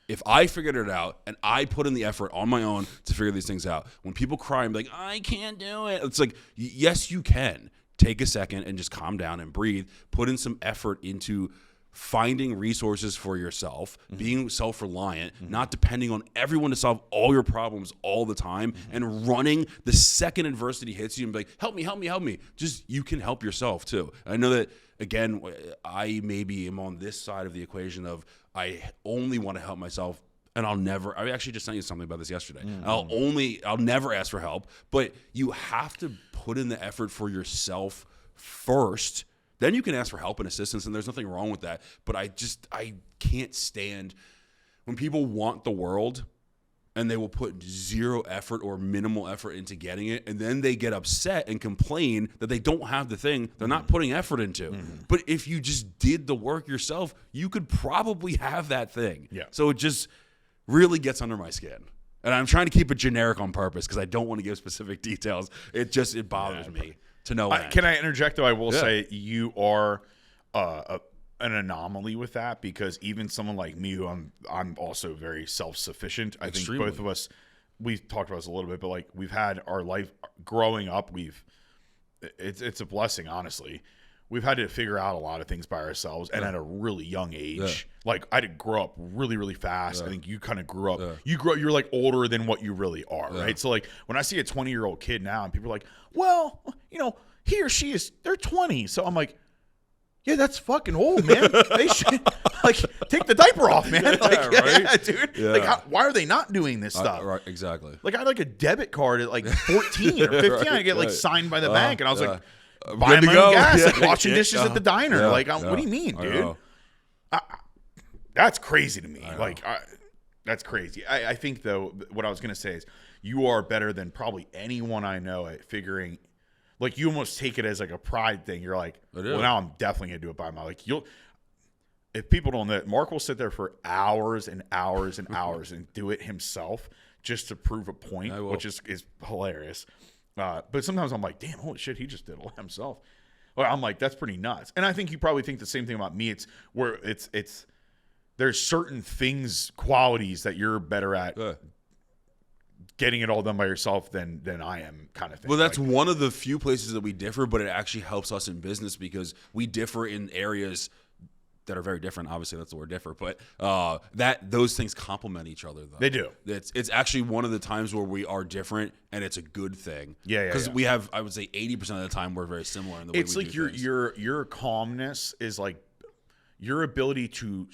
[SPEAKER 2] if I figured it out and I put in the effort on my own to figure these things out, when people cry and be I can't do it. It's yes, you can. Take a second and just calm down and breathe. Put in some effort into finding resources for yourself, being self-reliant, not depending on everyone to solve all your problems all the time, and running the second adversity hits you and be help me. Just you can help yourself too. I know that, again, I maybe am on this side of the equation of I only want to help myself And I actually just sent you something about this yesterday. I'll never ask for help, but you have to put in the effort for yourself first. Then you can ask for help and assistance, and there's nothing wrong with that. But I can't stand when people want the world and they will put zero effort or minimal effort into getting it, and then they get upset and complain that they don't have the thing they're not putting effort into. But if you just did the work yourself, you could probably have that thing.
[SPEAKER 1] Yeah.
[SPEAKER 2] So it just really gets under my skin. And I'm trying to keep it generic on purpose because I don't want to give specific details. It bothers me to no end.
[SPEAKER 1] Can I interject, though? I will say you are an anomaly with that, because even someone like me, who I'm also very self-sufficient. I think both of us, we've talked about this a little bit, but like we've had our life growing up. It's a blessing, honestly. We've had to figure out a lot of things by ourselves, and at a really young age. Like I did grow up really, really fast. I think you kind of grew up. You're like older than what you really are, right? So like when I see a 20-year-old kid now, and people are like, "Well, he or she they're 20," so I'm like, yeah, that's fucking old, man. They should take the diaper off, man. Right? Dude. Yeah. Like, why are they not doing this stuff?
[SPEAKER 2] Right, exactly.
[SPEAKER 1] Like, I had a debit card at 14 or 15. I get signed by the bank, and I was buying my own gas, washing dishes at the diner. What do you mean, dude? That's crazy to me. That's crazy. I think though, what I was gonna say is, you are better than probably anyone I know at figuring. Like, you almost take it as a pride thing. You're like, well, now I'm definitely gonna do it by my if people don't know, Mark will sit there for hours and hours and hours and do it himself just to prove a point, which is hilarious. But sometimes I'm like, damn, holy shit, he just did it himself. Well, I'm like, that's pretty nuts. And I think you probably think the same thing about me. It's where there's certain qualities that you're better at getting it all done by yourself than I am, kind of thing.
[SPEAKER 2] Well, that's one of the few places that we differ, but it actually helps us in business because we differ in areas that are very different. Obviously, that's the word differ, but those things complement each other, though.
[SPEAKER 1] They do.
[SPEAKER 2] It's actually one of the times where we are different, and it's a good thing.
[SPEAKER 1] Yeah.
[SPEAKER 2] Because we have, I would say, 80% of the time we're very similar in the way we do things.
[SPEAKER 1] It's like your calmness is like your ability to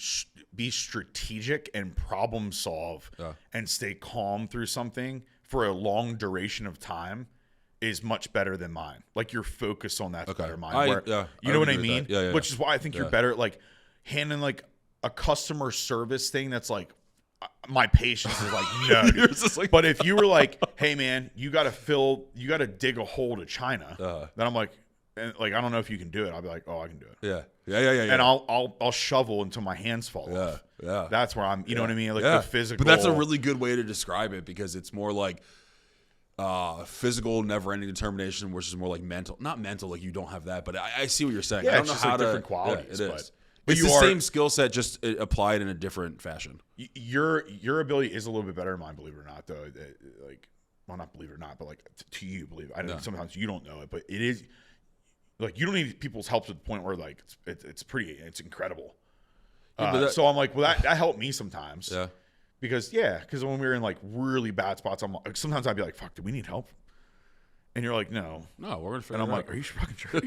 [SPEAKER 1] be strategic and problem solve and stay calm through something for a long duration of time is much better than mine. Like, your focus on that's better mine. You know what I mean?
[SPEAKER 2] Yeah.
[SPEAKER 1] Which is why I think you're better at handling a customer service thing that's my patience is no. But if you were like, hey man, you got to dig a hole to China, then I'm like, and I don't know if you can do it. I'll be like, oh, I can do it.
[SPEAKER 2] Yeah.
[SPEAKER 1] And I'll shovel until my hands fall off.
[SPEAKER 2] Yeah.
[SPEAKER 1] That's where I'm. You know what I mean? The physical.
[SPEAKER 2] But that's a really good way to describe it because it's more like physical, never-ending determination, which is more like mental. Not mental, like you don't have that. But I see what you're saying.
[SPEAKER 1] Yeah,
[SPEAKER 2] I don't know how
[SPEAKER 1] different qualities.
[SPEAKER 2] Yeah, it is. But it's the same skill set, just applied in a different fashion.
[SPEAKER 1] Your ability is a little bit better than mine, believe it or not. Though, well, not believe it or not, but to you, believe it. I know sometimes you don't know it, but it is. You don't need people's help to the point where it's incredible. So I'm like, well, that helped me sometimes.
[SPEAKER 2] Yeah.
[SPEAKER 1] Because when we were in really bad spots, sometimes I'd be like, fuck, do we need help? And you're like, no,
[SPEAKER 2] we're gonna figure it out.
[SPEAKER 1] And I'm like, are you fucking sure?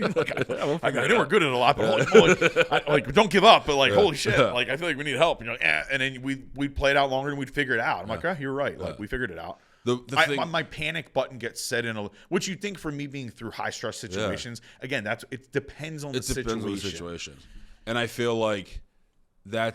[SPEAKER 1] I know we're good at a lot, but don't give up. But holy shit, I feel like we need help. And you're like, and then we'd play it out longer and we'd figure it out. I'm like, you're right. We figured it out. My panic button gets set in which you think for me being through high stress situations. Again, it depends on the situation.
[SPEAKER 2] And I feel like the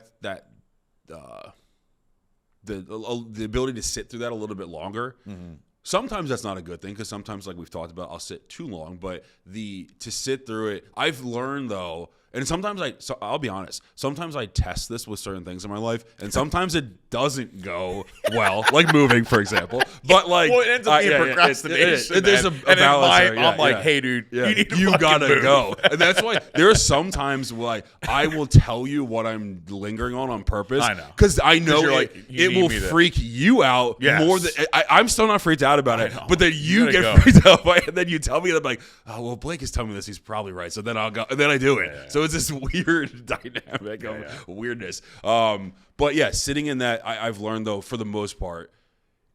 [SPEAKER 2] ability to sit through that a little bit longer. Mm-hmm. Sometimes that's not a good thing because sometimes, like we've talked about, I'll sit too long. But to sit through it, I've learned though, and sometimes I'll be honest, sometimes I test this with certain things in my life, and sometimes it doesn't go well, like moving, for example. But it
[SPEAKER 1] ends up being procrastination.
[SPEAKER 2] There's a balance there.
[SPEAKER 1] I'm like, hey, dude,
[SPEAKER 2] you gotta go. And that's why there are some times where I will tell you what I'm lingering on purpose.
[SPEAKER 1] I know,
[SPEAKER 2] because I know it will freak you out more than I'm still not freaked out about it. But then you get freaked out by it, and then you tell me, and I'm like, oh well, Blake is telling me this. He's probably right. So then I'll go, and then I do it.
[SPEAKER 1] Yeah.
[SPEAKER 2] So it's this weird dynamic of weirdness. But sitting in that, I've learned though, for the most part,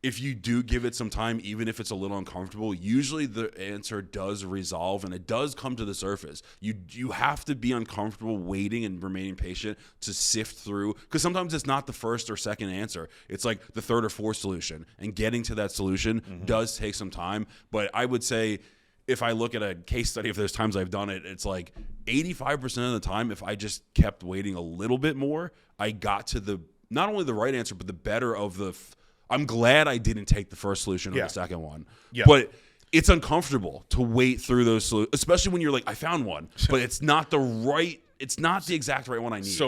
[SPEAKER 2] if you do give it some time, even if it's a little uncomfortable, usually the answer does resolve and it does come to the surface. You have to be uncomfortable waiting and remaining patient to sift through, because sometimes it's not the first or second answer. It's like the third or fourth solution, and getting to that solution does take some time. But I would say, if I look at a case study, if there's times I've done it, it's like 85% of the time, if I just kept waiting a little bit more, I got to the not only the right answer, but the better of the I'm glad I didn't take the first solution or the second one. Yeah. But it's uncomfortable to wait through those solutions, especially when you're like, I found one, but it's not the exact right one I need.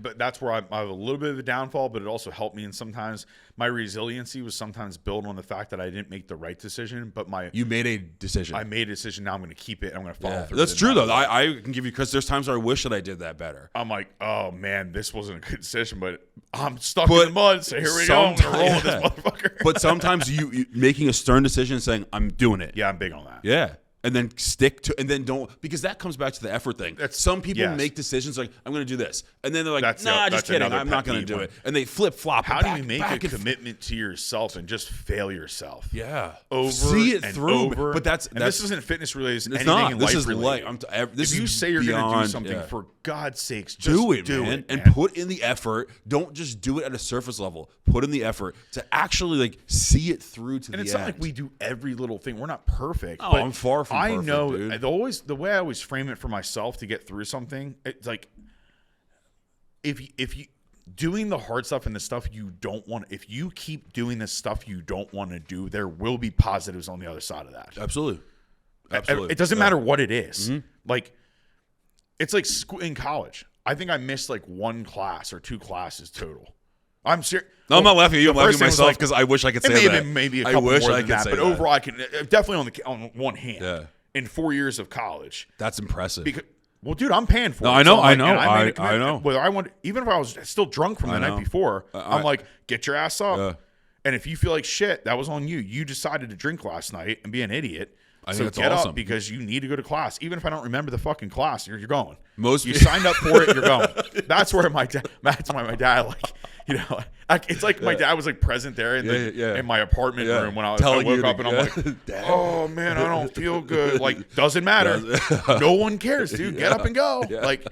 [SPEAKER 1] But that's where I have a little bit of a downfall, but it also helped me. And sometimes my resiliency was sometimes built on the fact that I didn't make the right decision, but you
[SPEAKER 2] made a decision.
[SPEAKER 1] I made a decision. Now I'm going to keep it. I'm going to follow through.
[SPEAKER 2] That's true, though. I can give you, because there's times where I wish that I did that better.
[SPEAKER 1] I'm like, oh man, this wasn't a good decision, but I'm stuck in the mud. So here we go. I'm going to roll with this motherfucker.
[SPEAKER 2] But sometimes you making a stern decision, saying, I'm doing it.
[SPEAKER 1] Yeah, I'm big on that.
[SPEAKER 2] Yeah. And then stick to, and then don't, because that comes back to the effort thing. Some people make decisions like, I'm going to do this. And then they're like, just kidding. I'm not going to do it. And they flip flop.
[SPEAKER 1] How do you make a commitment to yourself and just fail yourself?
[SPEAKER 2] Yeah.
[SPEAKER 1] See it through.
[SPEAKER 2] But
[SPEAKER 1] this isn't fitness related.
[SPEAKER 2] It's not. This is
[SPEAKER 1] life. If you say you're going to do something, for God's sakes, just
[SPEAKER 2] do it, man. And put in the effort. Don't just do it at a surface level. Put in the effort to actually like see it through to the end.
[SPEAKER 1] And it's not like we do every little thing. We're not perfect.
[SPEAKER 2] Oh, I'm far from perfect,
[SPEAKER 1] know
[SPEAKER 2] dude.
[SPEAKER 1] The way I always frame it for myself to get through something, it's like if you doing the hard stuff and the stuff you don't want, if you keep doing the stuff you don't want to do, there will be positives on the other side of that.
[SPEAKER 2] Absolutely.
[SPEAKER 1] It doesn't matter what it is. Like, it's like in college. I think I missed like one class or two classes total. I'm serious.
[SPEAKER 2] No, I'm not laughing at you. I'm laughing at myself because I wish I could say that.
[SPEAKER 1] Maybe a couple more than that. But overall, I can definitely on one hand. Yeah. In 4 years of college,
[SPEAKER 2] that's impressive.
[SPEAKER 1] Well, dude, I'm paying for it.
[SPEAKER 2] I know.
[SPEAKER 1] I know. Whether I want, even if I was still drunk from the night before, I'm like, get your ass up. And if you feel like shit, that was on you. You decided to drink last night and be an idiot. So get up because you need to go to class. Even if I don't remember the fucking class, you're going. You signed up for it, you're going. That's why my dad, like, you know, it's like my dad was like present there in my apartment room when I woke up and I'm like, oh man, I don't feel good. Like, doesn't matter. No one cares, dude. Get up and go. Like,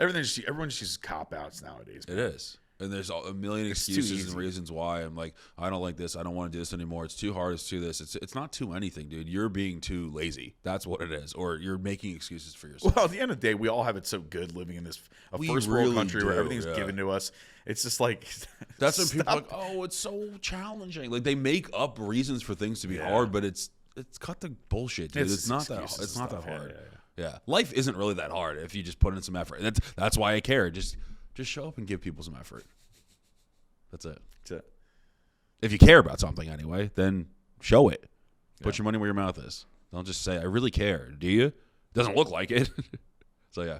[SPEAKER 1] everyone just uses cop outs nowadays.
[SPEAKER 2] It is. And there's a million excuses and reasons why I'm like, I don't like this. I don't want to do this anymore. It's too hard. It's too this. It's not too anything, dude. You're being too lazy. That's what it is. Or you're making excuses for yourself.
[SPEAKER 1] Well, at the end of the day, we all have it so good living in this first world country where everything's given to us. It's just like
[SPEAKER 2] that's when people are like, oh, it's so challenging. Like they make up reasons for things to be hard, but it's cut the bullshit, dude. It's not that hard. Yeah. Life isn't really that hard if you just put in some effort. And that's why I care. Just show up and give people some effort. That's it. If you care about something anyway, then show it. Put your money where your mouth is. Don't just say, I really care. Do you? Doesn't look like it. So, yeah.